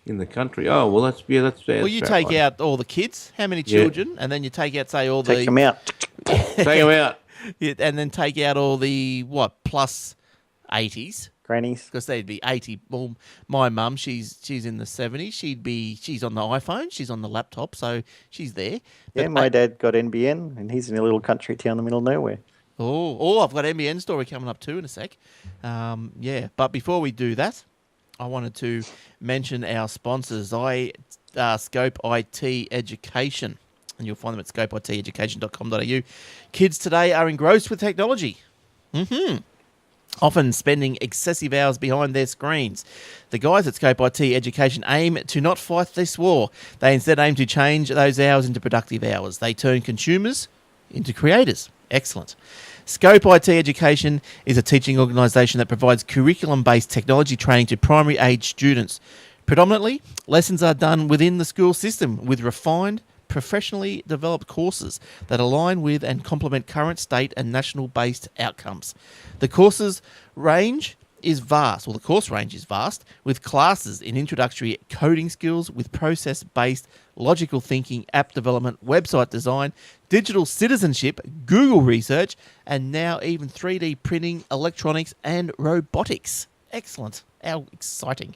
in the country. Oh, well, that's Well, you take out all the kids, how many children, and then you take out, say, all Take them out. Take them out. and then take out all the, plus 80s. Grannies. Because they'd be 80. Well, my mum, she's in the 70s. She's on the iPhone. She's on the laptop, so she's there. Yeah, But my dad got NBN, and he's in a little country town in the middle of nowhere. I've got NBN story coming up too in a sec. But before we do that, I wanted to mention our sponsors. Scope IT Education, and you'll find them at scopeiteducation.com.au. Kids today are engrossed with technology. Often spending excessive hours behind their screens. The guys at Scope IT Education aim to not fight this war. They instead aim to change those hours into productive hours. They turn consumers into creators. Excellent. Scope IT Education is a teaching organisation that provides curriculum-based technology training to primary age students. Predominantly, lessons are done within the school system with refined, professionally developed courses that align with and complement current state and national-based outcomes. The course range is vast, with classes in introductory coding skills with process-based logical thinking, app development, website design, digital citizenship, Google research, and now even 3D printing, electronics, and robotics. Excellent. How exciting.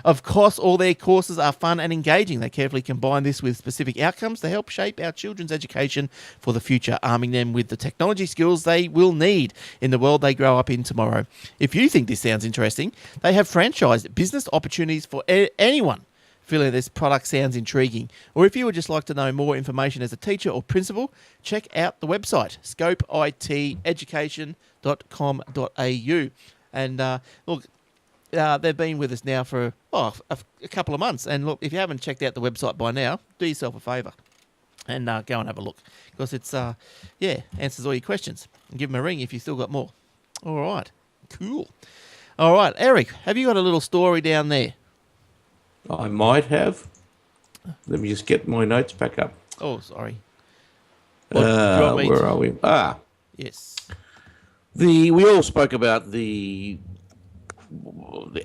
Of course, all their courses are fun and engaging. They carefully combine this with specific outcomes to help shape our children's education for the future, arming them with the technology skills they will need in the world they grow up in tomorrow. If you think this sounds interesting, they have franchised business opportunities for anyone feeling this product sounds intriguing. Or if you would just like to know more information as a teacher or principal, check out the website, scopeiteducation.com.au. And look, they've been with us now for a couple of months. And look, if you haven't checked out the website by now, do yourself a favour and go and have a look. Because it's, answers all your questions. And give them a ring if you still got more. All right. Cool. All right. Eric, have you got a little story down there? I might have. Let me just get my notes back up. Oh, sorry. Or do you want me Where to- are we? Yes. We all spoke about the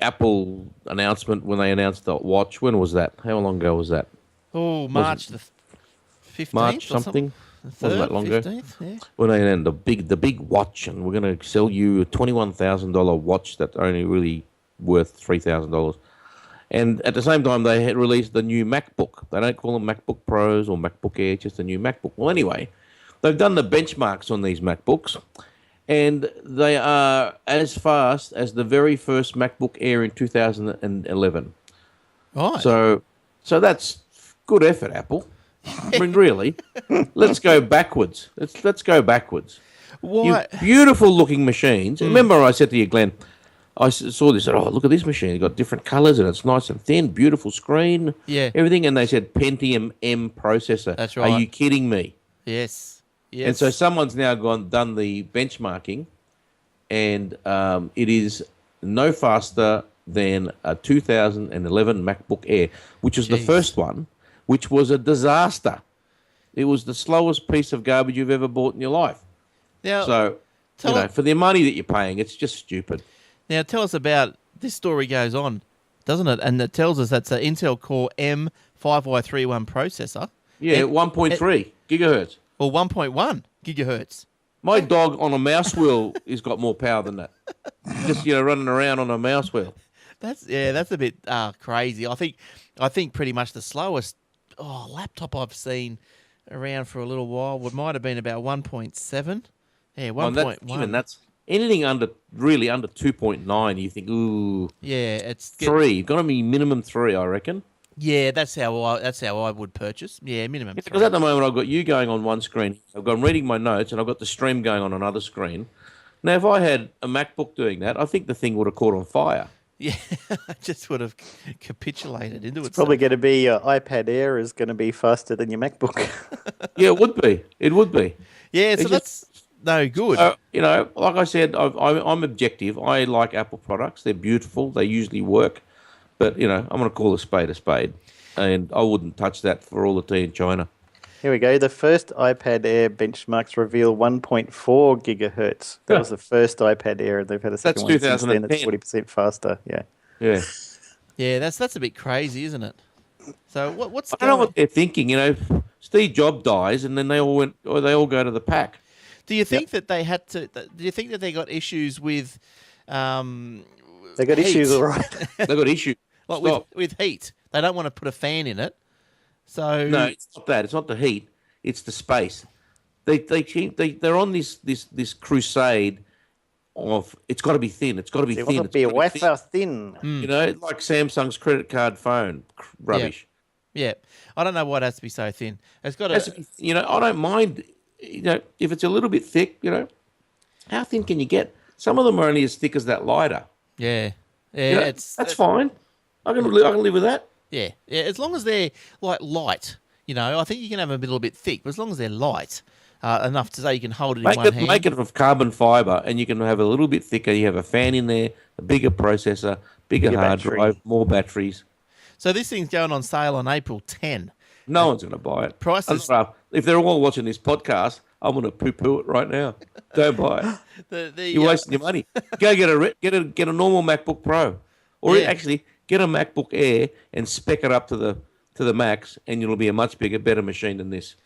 Apple announcement when they announced the watch. When was that? How long ago was that? Oh, March the 15th March or something? The Wasn't that 3rd, long ago? 15th, yeah. When they announced the big watch, and we're going to sell you a $21,000 watch that's only really worth $3,000. And at the same time, they had released the new MacBook. They don't call them MacBook Pros or MacBook Air, just a new MacBook. Well, anyway, they've done the benchmarks on these MacBooks, and they are as fast as the very first MacBook Air in 2011. Right. So that's good effort, Apple. I mean, really, let's go backwards. Let's go backwards. Why? Beautiful looking machines. Remember, I said to you, Glenn, saw this. Oh, look at this machine. It's got different colours and it's nice and thin. Beautiful screen. Yeah. Everything. And they said Pentium M processor. That's Are right. you kidding me? Yes. Yes. And so someone's now done the benchmarking, and it is no faster than a 2011 MacBook Air, which was the Jeez. first one, which was a disaster. It was the slowest piece of garbage you've ever bought in your life. Now, So, for the money that you're paying, it's just stupid. now tell us about this story goes on, doesn't it? And it tells us that's an Intel Core M5Y31 processor. Yeah, And- 1.3 gigahertz. Or 1.1 gigahertz. My dog on a mouse wheel has got more power than that. Just running around on a mouse wheel. That's a bit crazy. I think pretty much the slowest laptop I've seen around for a little while might have been about 1.7. Yeah, 1.1. Even that's anything under 2.9. You think, ooh, Yeah, it's 3. Got to be minimum 3, I reckon. Yeah, that's how I would purchase. Yeah, minimum. Because at the moment I've got you going on one screen. I'm reading my notes, and I've got the stream going on another screen. Now, if I had a MacBook doing that, I think the thing would have caught on fire. Yeah, I just would have capitulated into it. Probably going to be your iPad Air is going to be faster than your MacBook. Yeah, it would be. It would be. Yeah, so It's that's no good. Like I said, I'm objective. I like Apple products. They're beautiful. They usually work. But, I'm going to call a spade. And I wouldn't touch that for all the tea in China. Here we go. The first iPad Air benchmarks reveal 1.4 gigahertz. That was the first iPad Air. They've had a second one since then. It's 40% faster. Yeah. Yeah. Yeah, that's a bit crazy, isn't it? So what's I don't know what they're thinking. Steve Jobs dies, and then they all go to the pack. Do you think that they had to? Do you think that they got issues with? They got heat? issues, all right. They got issues. Like with heat, they don't want to put a fan in it. So No, it's not that. It's not the heat. It's the space. They're on this crusade of it's got to be thin. It's got to be It thin. want to be wafer thin. Like Samsung's credit card phone rubbish. Yeah, I don't know why it has to be so thin. It's got It has to be, I don't mind. If it's a little bit thick. How thin can you get? Some of them are only as thick as that lighter. Yeah. That's fine. I can live with that. Yeah, as long as they're like light, I think you can have them a little bit thick, but as long as they're light enough to say you can hold it in one hand. Make it of carbon fiber, and you can have a little bit thicker. You have a fan in there, a bigger processor, bigger hard battery. drive, more batteries. So this thing's going on sale on April 10. No one's going to buy it. Prices- If they're all watching this podcast, I'm going to poo-poo it right now. Don't buy it. You're wasting your money. Go get a normal MacBook Pro, or actually get a MacBook Air and spec it up to the max, and it'll be a much better machine than this.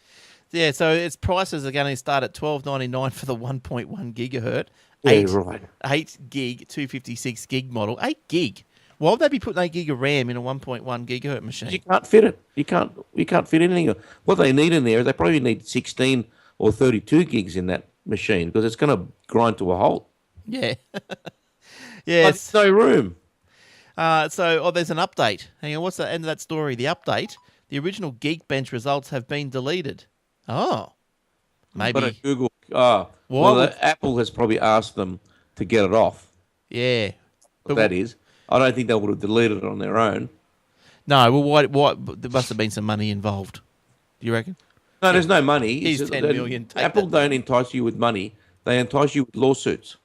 Yeah, so its prices are going to start at $12.99 for the 1.1 gigahertz. Yeah, right. 8 gig, 256 gig model. 8 gig. Why would they be putting 8 gig of RAM in a 1.1 gigahertz machine? You can't fit it. You can't fit anything. What they need in there, they probably need 16 or 32 gigs in that machine because it's going to grind to a halt. Yeah. There's no room. There's an update. Hang on, what's the end of that story? The update. The original Geekbench results have been deleted. Oh. Maybe. But at Google, Apple has probably asked them to get it off. Yeah. That is. I don't think they would have deleted it on their own. No, well, why? There must have been some money involved. Do you reckon? No, there's no money. Here's 10 million. Take Apple that. don't entice you with money. They entice you with lawsuits.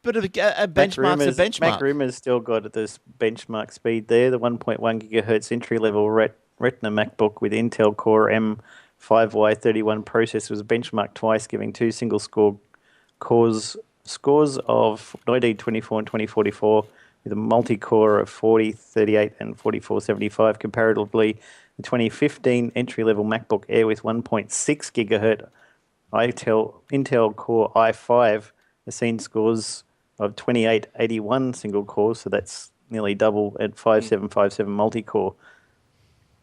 But a benchmark's a benchmark. Mac Rumors still got this benchmark speed there. The 1.1 gigahertz entry level Retina MacBook with Intel Core 5Y31 processor was benchmarked twice, giving two single-score scores of 1924 and 2044, with a multi-core of 4038 and 4475. Comparatively, the 2015 entry-level MacBook Air with 1.6 gigahertz Intel Core i5 has seen scores of 2881 single core, so that's nearly double at 5757 multi-core.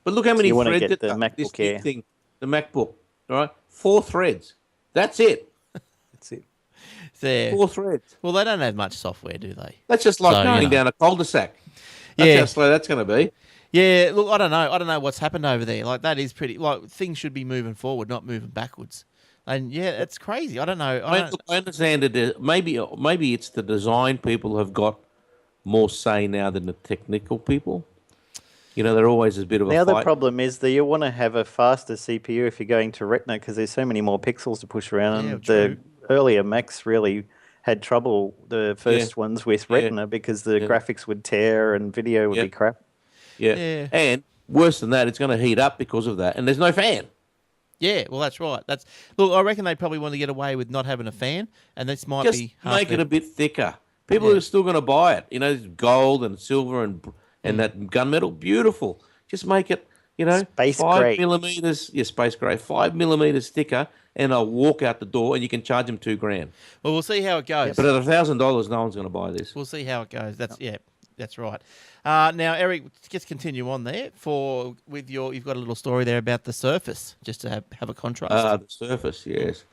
But look how many you want to threads get the this MacBook big Air. thing, the MacBook, all right? 4 threads. That's it. That's it. There. 4 threads. Well, they don't have much software, do they? That's just like So, going down a cul-de-sac. That's Yeah. how slow that's going to be. Yeah, look, I don't know. I don't know what's happened over there. Like, that is pretty... Like, things should be moving forward, not moving backwards. And, yeah, it's crazy. I don't know. I understand it. Maybe it's the design people have got more say now than the technical people. You know, they're always a bit of a The other fight. problem is that you want to have a faster CPU if you're going to Retina because there's so many more pixels to push around. Yeah, And true. the earlier Macs really had trouble, the first ones with Retina, because the graphics would tear and video would be crap. Yeah. And worse than that, it's going to heat up because of that. And there's no fan. Yeah, well, that's right. Look, I reckon they probably want to get away with not having a fan, and this might Just be... half make it their- a bit thicker. People are still going to buy it. You know, gold and silver and that gunmetal, beautiful. Just make it, you know, Space 5 gray. millimeters. Yeah, space gray. 5 millimeters thicker, and I'll walk out the door, and you can charge them $2,000. Well, we'll see how it goes. But at $1,000, no one's going to buy this. We'll see how it goes. That's right. Now, Eric, just continue on there. You've got a little story there about the Surface, just to have a contrast. The Surface, yes.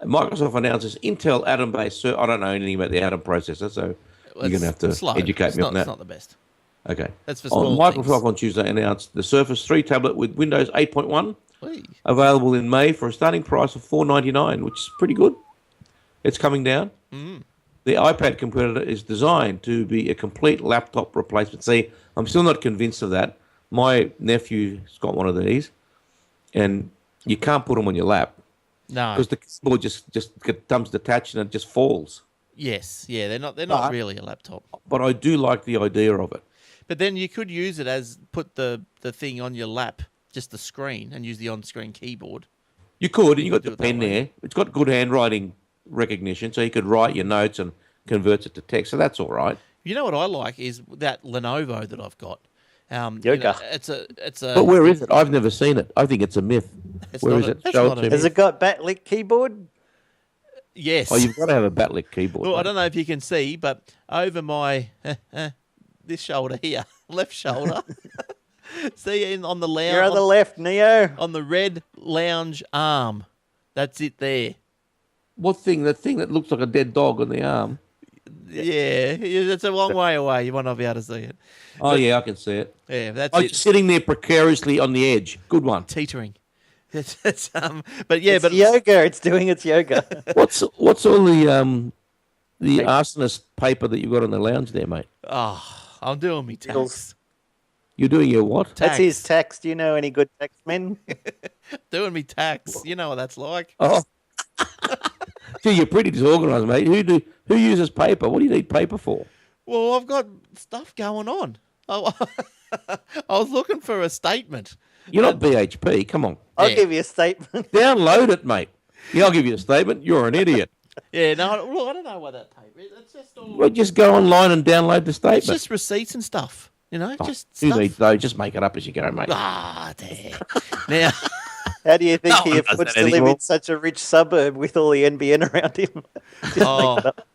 Microsoft announces Intel Atom-based. I don't know anything about the Atom processor, so you're going to have to slow. educate me on that. It's not the best. Okay. That's for small Microsoft things. on Tuesday announced the Surface 3 tablet with Windows 8.1, Whee. available in May for a starting price of $499, which is pretty good. It's coming down. The iPad competitor is designed to be a complete laptop replacement. See, I'm still not convinced of that. My nephew's got one of these, and you can't put them on your lap No. because the keyboard just comes detached and it just falls. Yes. Yeah, they're not But- really a laptop. But I do like the idea of it. But then you could use it as put the thing on your lap, just the screen, and use the on-screen keyboard. You could, and you got do the it that pen way. there. It's got good handwriting recognition, so you could write your notes and converts it to text. So that's all right. You know what I like is that Lenovo that I've got. Yoga. It's a. But where is it? I've never seen it. I think it's a myth. It's Where not is a- it? it's Show not it a to myth. me. Has it got backlit keyboard? Yes. Oh, you've got to have a backlit keyboard. Well, I mate. don't know if you can see, but over my this shoulder here, left shoulder. See on the lounge. You're on the left, Neo. on the red lounge arm. That's it there. What thing? The thing that looks like a dead dog on the arm. Yeah, it's a long way away. You might not be able to see it. Oh, yeah, I can see it. Yeah, that's Oh, it. you're sitting there precariously on the edge. Good one. Teetering. But yeah, It's but yoga. It's doing its yoga. What's all the arsonist paper that you got on the lounge there, mate? I'm doing me tax. You're doing your what? That's his tax. Do you know any good tax men? Doing me tax. You know what that's like. Oh. Gee, you're pretty disorganised, mate. Who uses paper? What do you need paper for? Well, I've got stuff going on. I was looking for a statement. You're not BHP. Come on. I'll Yeah. give you a statement. Download it, mate. Yeah, I'll give you a statement. You're an idiot. Yeah, no, well, I don't know what that paper is. It's just all. Well, just go online and download the It's statement. just receipts and stuff. You know, just Who stuff. needs those? Just make it up as you go, mate. There. Now, How do you think No he one does affords that to live anymore. in such a rich suburb with all the NBN around him?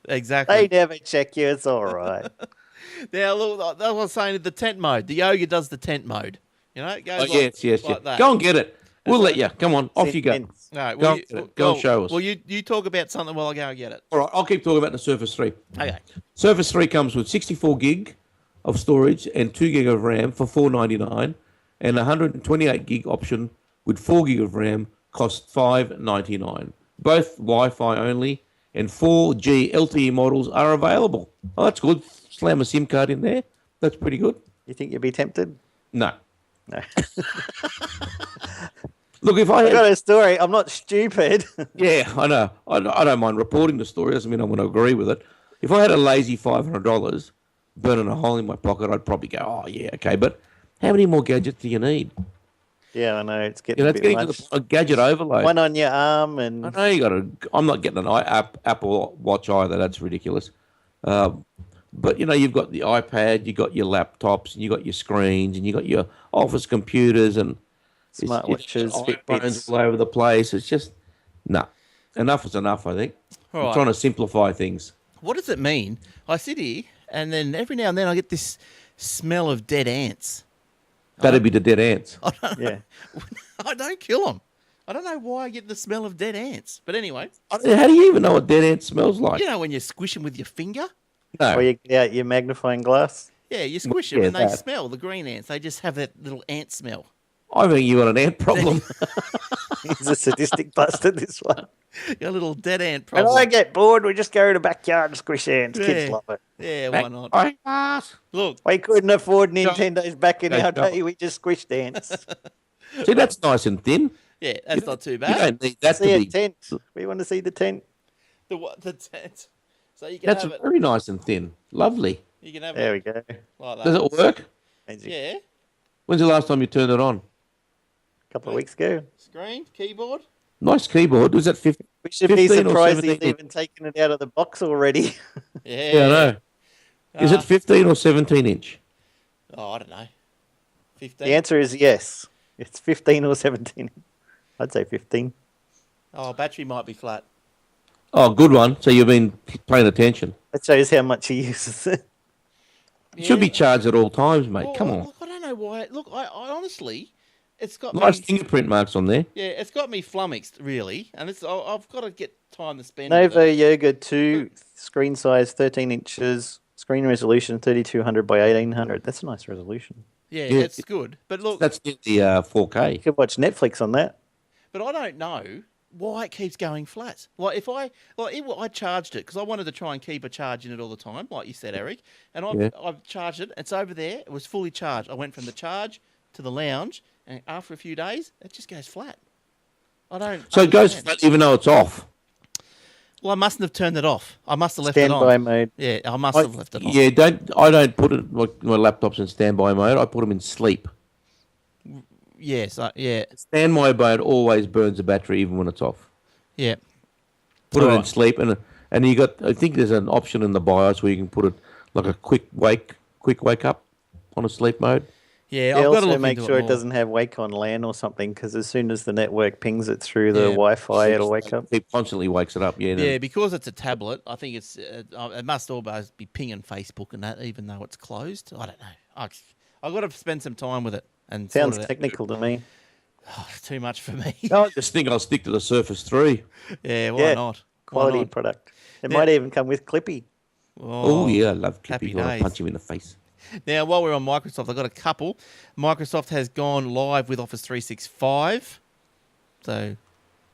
exactly. They never check you. It's all right. Now, look, that was saying the tent mode. The yoga does the tent mode. You know, it goes Oh, like, yes. like that. Go and get it. We'll let you. Come on, off you go. Intense. No, Go and get it. Go and show us. Well, you talk about something while I go and get it. All right, I'll keep talking about the Surface 3. Okay. Surface 3 comes with 64 gig of storage and 2 gig of RAM for $499, and 128 gig option with 4 gig of RAM costs $599. Both Wi-Fi only, and 4G LTE models are available. Oh, that's good. Slam a SIM card in there. That's pretty good. You think you'd be tempted? No. No. Look, if I I've got had... a story. I'm not stupid. Yeah, I know. I don't mind reporting the story. Doesn't mean I'm going to agree with it. If I had a lazy $500 burning a hole in my pocket, I'd probably go, oh, yeah, okay. But how many more gadgets do you need? Yeah, I know it's You getting know, a it's bit getting to much. the point of gadget overload. One on your arm I and know you got to. I'm not getting an Apple Watch either. That's ridiculous. But you know, you've got the iPad, you got your laptops, and you got your screens, and you got your office computers, and you got smartwatches, iPhones Fitbits. all over the place. It's just enough is enough. I think All I'm right. trying to simplify things. What does it mean? I sit here, and then every now and then I get this smell of dead ants. That'd be the dead ants. Yeah. I don't kill them. I don't know why I get the smell of dead ants. But anyway, How do you even know what dead ant smells like? you know when you squish them with your finger? Or No. you get out your magnifying glass. Yeah, you squish them yeah, and they that. smell, the green ants. They just have that little ant smell. I think you got an ant problem. He's a sadistic bastard, this one. Your little dead ant When problem. I get bored, we just go to the backyard and squish ants. Kids Yeah. love it. Yeah, why not? Pass. Look, We couldn't afford Nintendos back in Go, our go. day. We just squished ants. See, that's nice and thin. yeah, that's not too You bad. don't need that to See a be. tent. We want to see the tent. The what? The tent. So you can That's have it. very nice and thin. Lovely. You can have There it we go. like that. Does it work? Magic. Yeah. When's the last time you turned it on? A couple of weeks ago. Screen, keyboard. Nice keyboard. Was that 50? We should be 15 or surprised he's 17? even taken it out of the box already. Yeah. Yeah, I know. Is Uh, it 15 or 17 inch? Oh, I don't know. 15. The answer is yes. It's 15 or 17. I'd say 15. Oh, battery might be flat. Oh, good one. So you've been paying attention. That shows how much he uses it. It should be charged at all times, mate. Well, Come on. Look, I don't know why. Look, I honestly, it's got Nice me. fingerprint marks on there. Yeah, it's got me flummoxed, really. And I've got to get time to spend. Nova with it. Yoga 2, screen size 13 inches, screen resolution 3200 by 1800. That's a nice resolution. Yeah, Yeah, it's good. But look, That's the You 4K. could watch Netflix on that. but I don't know why it keeps going flat. Like if I charged it because I wanted to try and keep a charge in it all the time, like you said, Eric. And I've charged it. It's over there. It was fully charged. I went from the charge to the lounge, and after a few days, it just goes flat. I don't. So it goes understand. flat even though it's off. Well, I mustn't have turned it off. I must have left it Standby on. mode. Yeah, I must have left it on. Yeah, I don't put it my laptops in standby mode. I put them in sleep. Yes. Yeah. Standby mode always burns the battery even when it's off. Yeah. Put it in Alright. sleep, and you got. I think there's an option in the BIOS where you can put it like a quick wake up on a sleep mode. Yeah. Yeah, I've got to also look make into sure it more. doesn't have wake on LAN or something, because as soon as the network pings it through the Yeah. Wi-Fi, it'll wake up. It constantly wakes it up. Yeah. Yeah, because it's a tablet. I think it must always be pinging Facebook and that, even though it's closed. I don't know. I've got to spend some time with it and sort Sounds it out. technical to me. Too much for me. I just think I'll stick to the Surface 3. Yeah, why Yeah. not? Why Quality not? product. It Yeah. might even come with Clippy. Oh, yeah, I love happy Clippy. I want days. to punch him in the face. Now, while we're on Microsoft, I've got a couple. Microsoft has gone live with Office 365. So,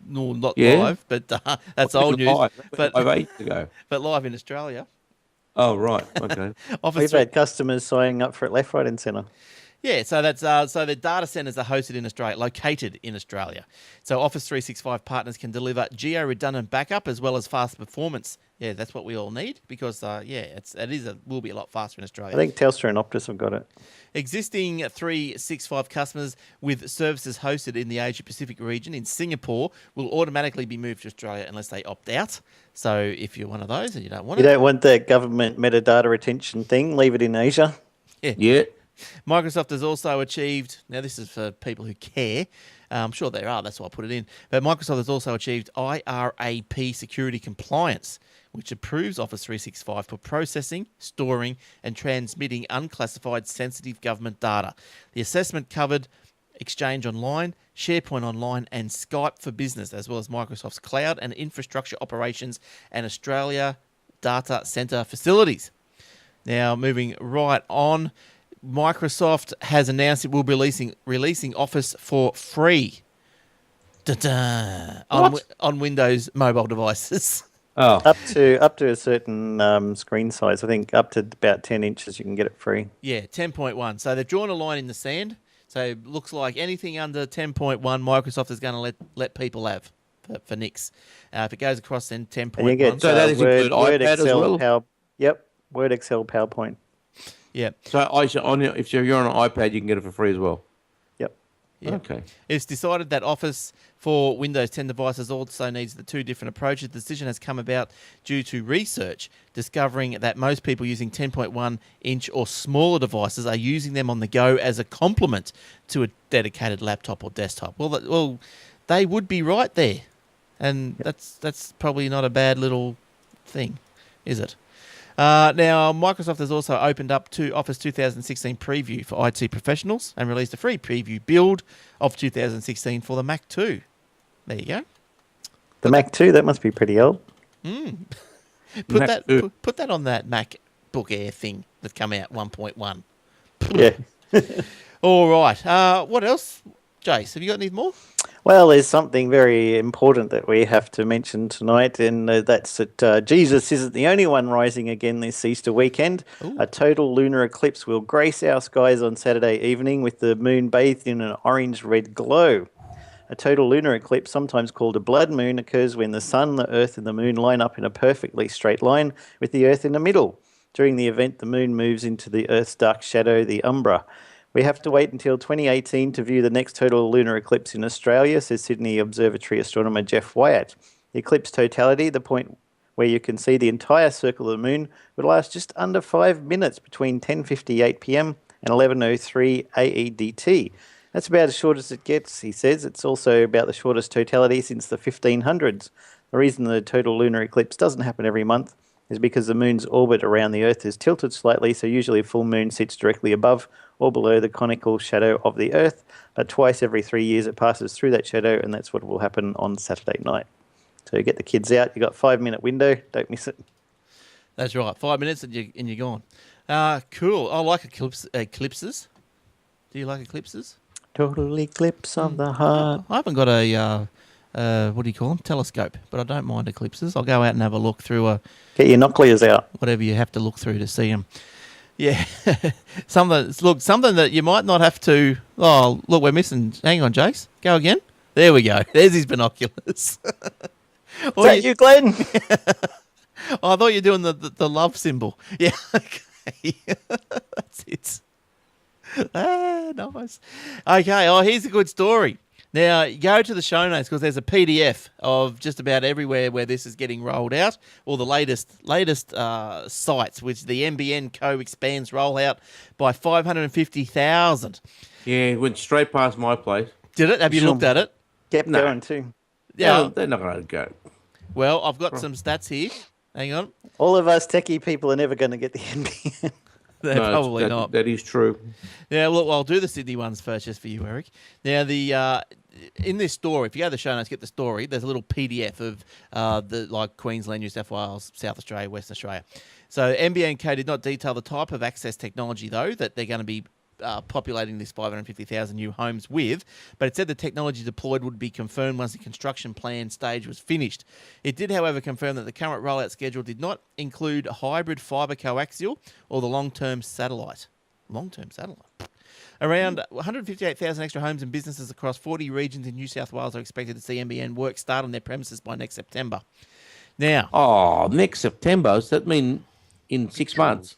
no, not Yeah. live, but that's old news. But 5 8 ago. but live in Australia. Oh, right. Okay. Office We've 3 had customers signing up for it left, right, and centre. Yeah, so that's so the data centers are hosted in Australia, located in Australia. So Office 365 partners can deliver geo-redundant backup as well as fast performance. Yeah, that's what we all need because will be a lot faster in Australia. I think Telstra and Optus have got it. Existing 365 customers with services hosted in the Asia Pacific region in Singapore will automatically be moved to Australia unless they opt out. So if you're one of those and you don't want You it, don't want that government metadata retention thing. Leave it in Asia. Yeah. Microsoft has also achieved, now this is for people who care, I'm sure there are, that's why I put it in, but Microsoft has also achieved IRAP security compliance, which approves Office 365 for processing, storing, and transmitting unclassified sensitive government data. The assessment covered Exchange Online, SharePoint Online, and Skype for Business, as well as Microsoft's cloud and infrastructure operations and Australia data center facilities. Now, moving right on, Microsoft has announced it will be releasing Office for free. On Windows mobile devices. Oh. Up to a certain screen size. I think up to about 10 inches you can get it free. Yeah, 10.1. So they've drawn a line in the sand. So it looks like anything under 10.1, Microsoft is going to let people have for nix. If it goes across then 10.1. And you get So that is include Word, iPad as Excel, well? Word, Excel, PowerPoint. Yeah. So if you're on an iPad, you can get it for free as well. Yep. Yeah. Okay. It's decided that Office for Windows 10 devices also needs the two different approaches. The decision has come about due to research discovering that most people using 10.1-inch or smaller devices are using them on the go as a complement to a dedicated laptop or desktop. Well, they would be right there. And that's probably not a bad little thing, is it? Now, Microsoft has also opened up to Office 2016 preview for IT professionals and released a free preview build of 2016 for the Mac 2. There you go. The Mac 2, that must be pretty old. Put that on that MacBook Air thing that come out 1.1. Yeah. All right. What else, Jace? Have you got any more? Well, there's something very important that we have to mention tonight, and that's that Jesus isn't the only one rising again this Easter weekend. Ooh. A total lunar eclipse will grace our skies on Saturday evening with the moon bathed in an orange-red glow. A total lunar eclipse, sometimes called a blood moon, occurs when the sun, the earth and the moon line up in a perfectly straight line with the earth in the middle. During the event, the moon moves into the earth's dark shadow, the umbra. We have to wait until 2018 to view the next total lunar eclipse in Australia, says Sydney Observatory astronomer Jeff Wyatt. The eclipse totality, the point where you can see the entire circle of the moon, would last just under 5 minutes between 10:58 p.m. and 11:03 AEDT. That's about as short as it gets, he says. It's also about the shortest totality since the 1500s. The reason the total lunar eclipse doesn't happen every month is because the moon's orbit around the Earth is tilted slightly, so usually a full moon sits directly above or below the conical shadow of the Earth, but twice every 3 years it passes through that shadow, and that's what will happen on Saturday night. So get the kids out. You've got a 5-minute window. Don't miss it. That's right. 5 minutes and you're gone. Cool. I like eclipses. Do you like eclipses? Total eclipse of the heart. I haven't got a, what do you call them? Telescope, but I don't mind eclipses. I'll go out and have a look through Get your nucleus out. whatever you have to look through to see them. Yeah. something that you might not have to... Oh, look, we're missing... Hang on, Jace. Go again. There we go. There's his binoculars. Is that you, Glenn? I thought you were doing the love symbol. Yeah, okay. That's it. Nice. Okay, here's a good story. Now, go to the show notes because there's a PDF of just about everywhere where this is getting rolled out, or the latest sites, which the NBN Co expands rollout by 550,000. Yeah, it went straight past my place. Did it? Have you looked at it? Kept going too. Yeah. They're not going to go. Well, I've got some stats here. Hang on. All of us techie people are never going to get the NBN. They're probably not. That is true. Yeah, well, I'll do the Sydney ones first just for you, Eric. Now, in this story, if you go to the show notes, get the story, there's a little PDF of like Queensland, New South Wales, South Australia, Western Australia. So NBN Co did not detail the type of access technology, though, that they're going to be populating this 550,000 new homes with, but it said the technology deployed would be confirmed once the construction plan stage was finished. It did, however, confirm that the current rollout schedule did not include hybrid fibre coaxial or the long-term satellite. Long-term satellite. Around 158,000 extra homes and businesses across 40 regions in New South Wales are expected to see NBN work start on their premises by next September. Now... Oh, next September? Does that mean in 6 months?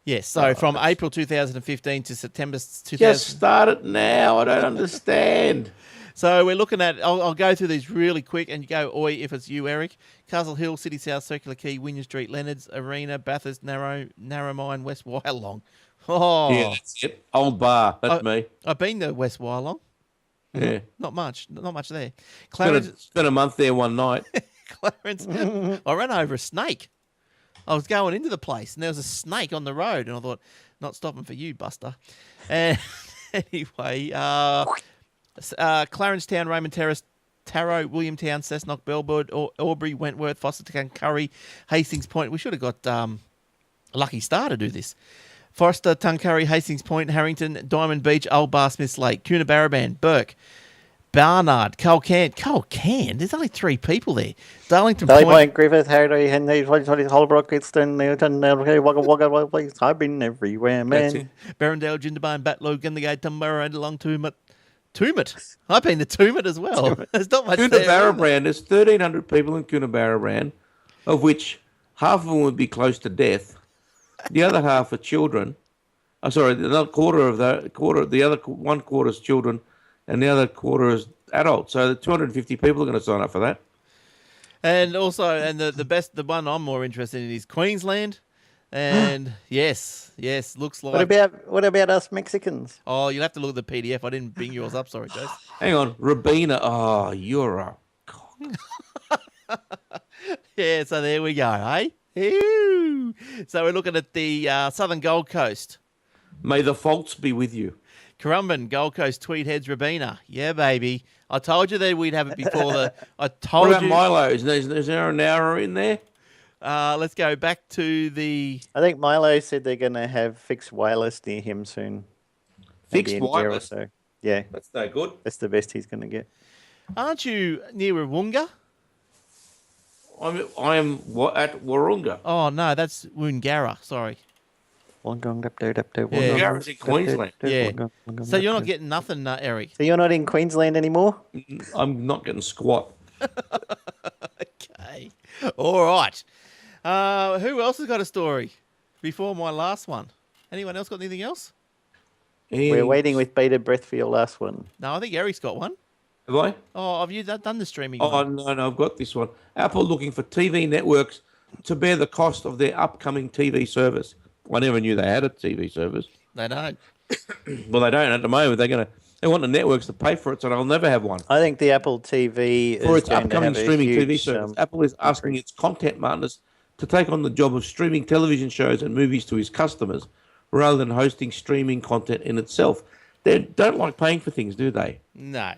Yes, so from April 2015 to September 2000. Just start it now. I don't understand. So we're looking at, I'll go through these really quick, and you go, oi, if it's you, Eric. Castle Hill, City South, Circular Quay, Wynyard Street, Leonards, Arena, Bathurst, Narromine, West Wyalong. Oh. Yeah, that's it. Old bar. That's me. I've been to West Wyalong. Yeah. Not much there. Spent a month there one night. Clarence, I ran over a snake. I was going into the place, and there was a snake on the road, and I thought, not stopping for you, Buster. And anyway, Clarence Town, Raymond Terrace, Tarot, Williamtown, Cessnock, Belbord, Aubrey, Wentworth, Fosterton, Curry, Hastings Point. We should have got a lucky star to do this. Forster, Tuncurry, Hastings Point, Harrington, Diamond Beach, Old Bar, Smiths Lake, Coonabarabran, Burke, Barnard, Culcan. There's only 3 people there. Darlington Point, Griffith, Harry, Henry, Holbrook, Kidston, Newton, Wagga Wagga, please. I've been everywhere, man. Berrendale, Jindabyne, Batlow, Gundagai, Tumburra, and along Tumut. I've been to Tumut as well. There's not much there. Coonabarabran, there's 1,300 people in Coonabarabran, of which half of them would be close to death. The other half are children. I'm sorry, another quarter of that quarter, the other 1/4 is children, and the other quarter is adults. So the 250 people are going to sign up for that. And also, and the one I'm more interested in is Queensland. And yes, looks like. What about us Mexicans? Oh, you'll have to look at the PDF. I didn't bring yours up. Sorry, Jace. Hang on, Rabina. Oh, you're a cock. Yeah, so there we go, eh? Ew. So we're looking at the southern Gold Coast. May the faults be with you. Currumbin, Gold Coast, Tweed Heads, Rabina. Yeah, baby. I told you that we'd have it before the. I What told about you. Milo? Is there an hour in there? Let's go back to the. I think Milo said they're going to have fixed wireless near him soon. Fixed Maybe in a year or wireless? so. Yeah, That's no good. that's the best he's going to get. Aren't you near Wawunga? I am at Warunga. Oh no, that's Woongarra. Sorry. Garrett's in Queensland. Yeah. So you're not getting nothing, Eric. So you're not in Queensland anymore? I'm not getting squat. Okay. All right. Who else has got a story before my last one? Anyone else got anything else? We're waiting with bated breath for your last one. No, I think Eric's got one. Have I? Oh, have you done the streaming Oh, one? no, I've got this one. Apple looking for TV networks to bear the cost of their upcoming TV service. I never knew they had a TV service. They don't. Well, they don't at the moment. They want the networks to pay for it, so they'll never have one. I think the Apple TV For is its going upcoming to have streaming a TV huge, service, Apple is asking its content partners to take on the job of streaming television shows and movies to its customers, rather than hosting streaming content in itself. They don't like paying for things, do they? No.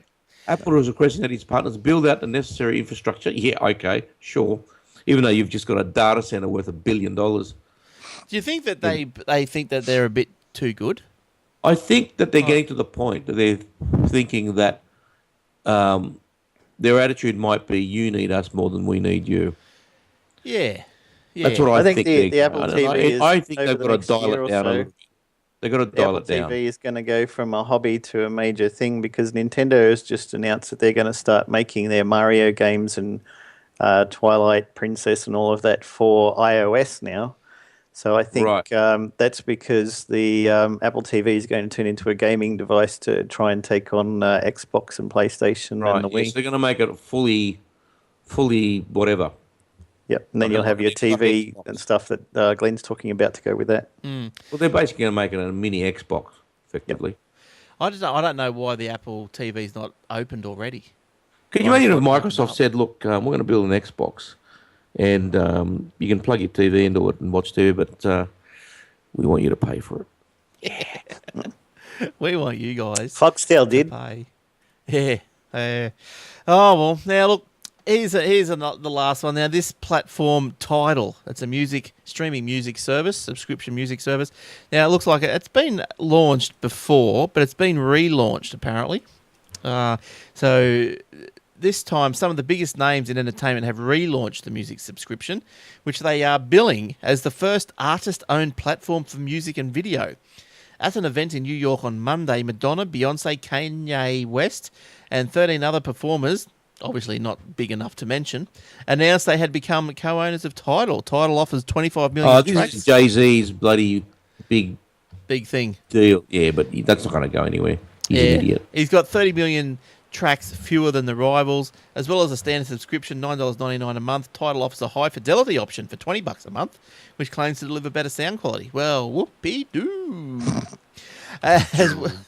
Apple is requesting that its partners build out the necessary infrastructure. Yeah, okay, sure. Even though you've just got a data center worth $1 billion. Do you think that they think that they're a bit too good? I think that they're getting to the point that they're thinking that their attitude might be, you need us more than we need you. Yeah. That's what I think. The Apple TV I think over they've the got to next dial year it or down a so, little bit. They've got to the dial Apple it down. TV is going to go from a hobby to a major thing because Nintendo has just announced that they're going to start making their Mario games and Twilight Princess and all of that for iOS now. So I think that's because the Apple TV is going to turn into a gaming device to try and take on Xbox and PlayStation and the Wii. Yes, they're going to make it fully whatever. Yep, and then you'll have your TV and stuff that Glenn's talking about to go with that. Well, they're basically going to make it a mini Xbox, effectively. I don't know why the Apple TV's not opened already. Can you imagine if Microsoft said, look, we're going to build an Xbox and you can plug your TV into it and watch TV, but we want you to pay for it. We want you guys Foxtel to did. pay. Yeah. Oh, well, now look, here's the last one. Now, this platform Tidal, it's a streaming music service, subscription music service. Now, it looks like it's been launched before, but it's been relaunched, apparently. So this time, some of the biggest names in entertainment have relaunched the music subscription, which they are billing as the first artist-owned platform for music and video. At an event in New York on Monday, Madonna, Beyonce, Kanye West, and 13 other performers, obviously not big enough to mention, announced they had become co-owners of Tidal. Tidal offers 25 million tracks. This is Jay-Z's bloody big thing. deal. Yeah, but that's not going to go anywhere. He's an idiot. He's got 30 million tracks fewer than the rivals, as well as a standard subscription, $9.99 a month. Tidal offers a high-fidelity option for $20 a month, which claims to deliver better sound quality. Well, whoopee-doo.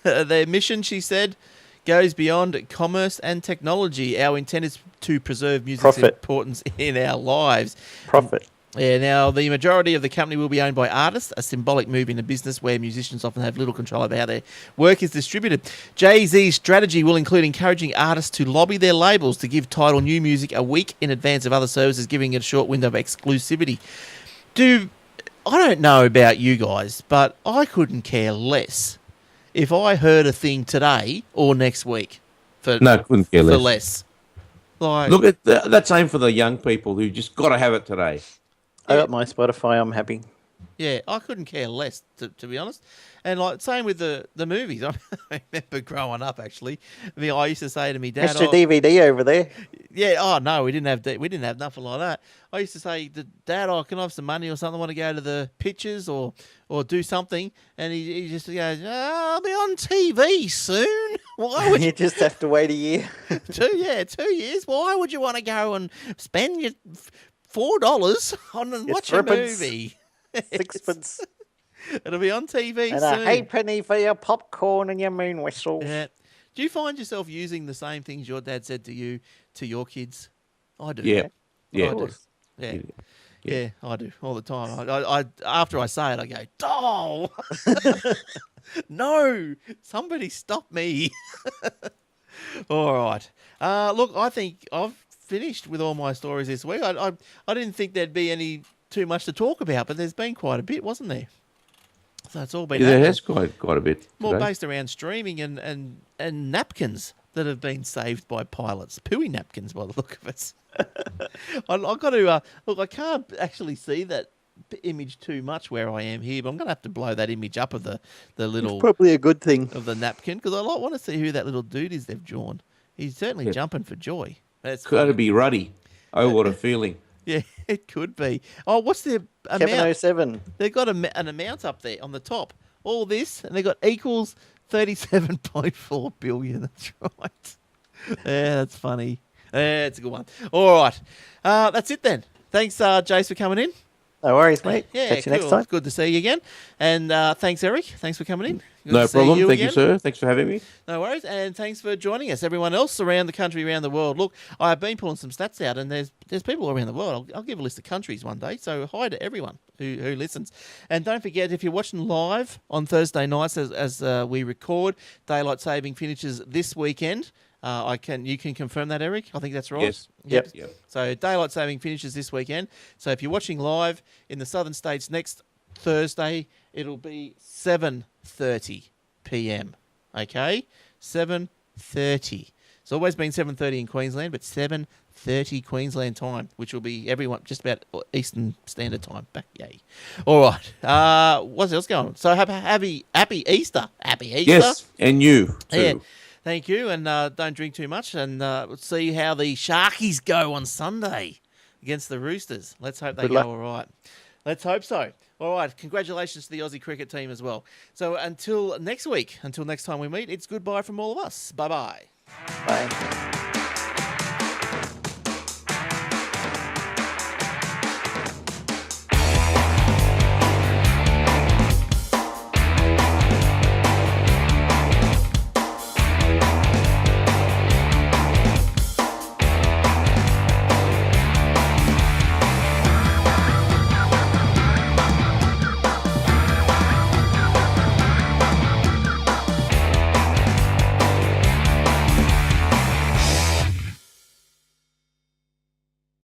Their mission, she said, goes beyond commerce and technology. Our intent is to preserve music's importance in our lives. Profit. Yeah, now the majority of the company will be owned by artists, a symbolic move in a business where musicians often have little control over how their work is distributed. Jay-Z's strategy will include encouraging artists to lobby their labels to give Tidal new music a week in advance of other services, giving it a short window of exclusivity. I don't know about you guys, but I couldn't care less if I heard a thing today or next week couldn't care for less. Like, Look, that's aimed for the young people who just got to have it today. I got my Spotify. I'm happy. Yeah, I couldn't care less, to be honest. And like same with the movies. I remember growing up, actually. I used to say to me, Dad, Extra DVD over there. Yeah. Oh no, we didn't have nothing like that. I used to say, Dad, can I have some money or something? I want to go to the pictures or do something, and he just goes, I'll be on TV soon. Why would You just have to wait a year. 2 years? Why would you want to go and spend your $4 on watch a movie? Sixpence. It'll be on TV And soon. a halfpenny for your popcorn and your moon whistles. Yeah. Do you find yourself using the same things your dad said to you to your kids? I do. Yeah. Yeah. I do. Yeah, I do all the time. I after I say it, I go, "Oh, no! Somebody stop me!" All right. Look, I think I've finished with all my stories this week. I didn't think there'd be any too much to talk about, but there's been quite a bit, wasn't there? So it's all been There has quite a bit. more today. based around streaming and napkins that have been saved by pilots. Pooey napkins, by the look of it. I've got to look. I can't actually see that image too much where I am here, but I'm going to have to blow that image up of the little Probably a good thing. of the napkin because I want to see who that little dude is they've drawn. He's certainly jumping for joy. That's Could be Ruddy. Oh, what a feeling. yeah, it could be. Oh, what's their Kevin amount? 07. They've got an amount up there on the top. All this, and they've got equals 37.4 billion. That's right. Yeah, that's funny. Yeah, it's a good one. All right. That's it then. Thanks, Jace, for coming in. No worries, mate. Yeah, Catch you cool. next time. It's good to see you again. And thanks, Eric. Thanks for coming in. Good No to see problem. Thank again. you, sir. Thanks for having me. No worries, and thanks for joining us, everyone else around the country, around the world. Look, I've been pulling some stats out, and there's people around the world. I'll give a list of countries one day, so hi to everyone who listens. And don't forget, if you're watching live on Thursday nights as we record, daylight saving finishes this weekend. You can confirm that, Eric? I think that's right. Yes. Yep. Yep. So daylight saving finishes this weekend. So if you're watching live in the southern states next Thursday, it'll be 7:30 p.m. Okay, 7:30. It's always been 7:30 in Queensland, but 7:30 Queensland time, which will be everyone just about Eastern Standard Time. Back, yay! All right. What's else going on? So happy Easter. Happy Easter. Yes, and you too. Yeah. Thank you, and don't drink too much, and we'll see how the Sharkies go on Sunday against the Roosters. Let's hope they Good go luck. all right. Let's hope so. All right, congratulations to the Aussie cricket team as well. So until next week, until next time we meet, it's goodbye from all of us. Bye-bye. Bye.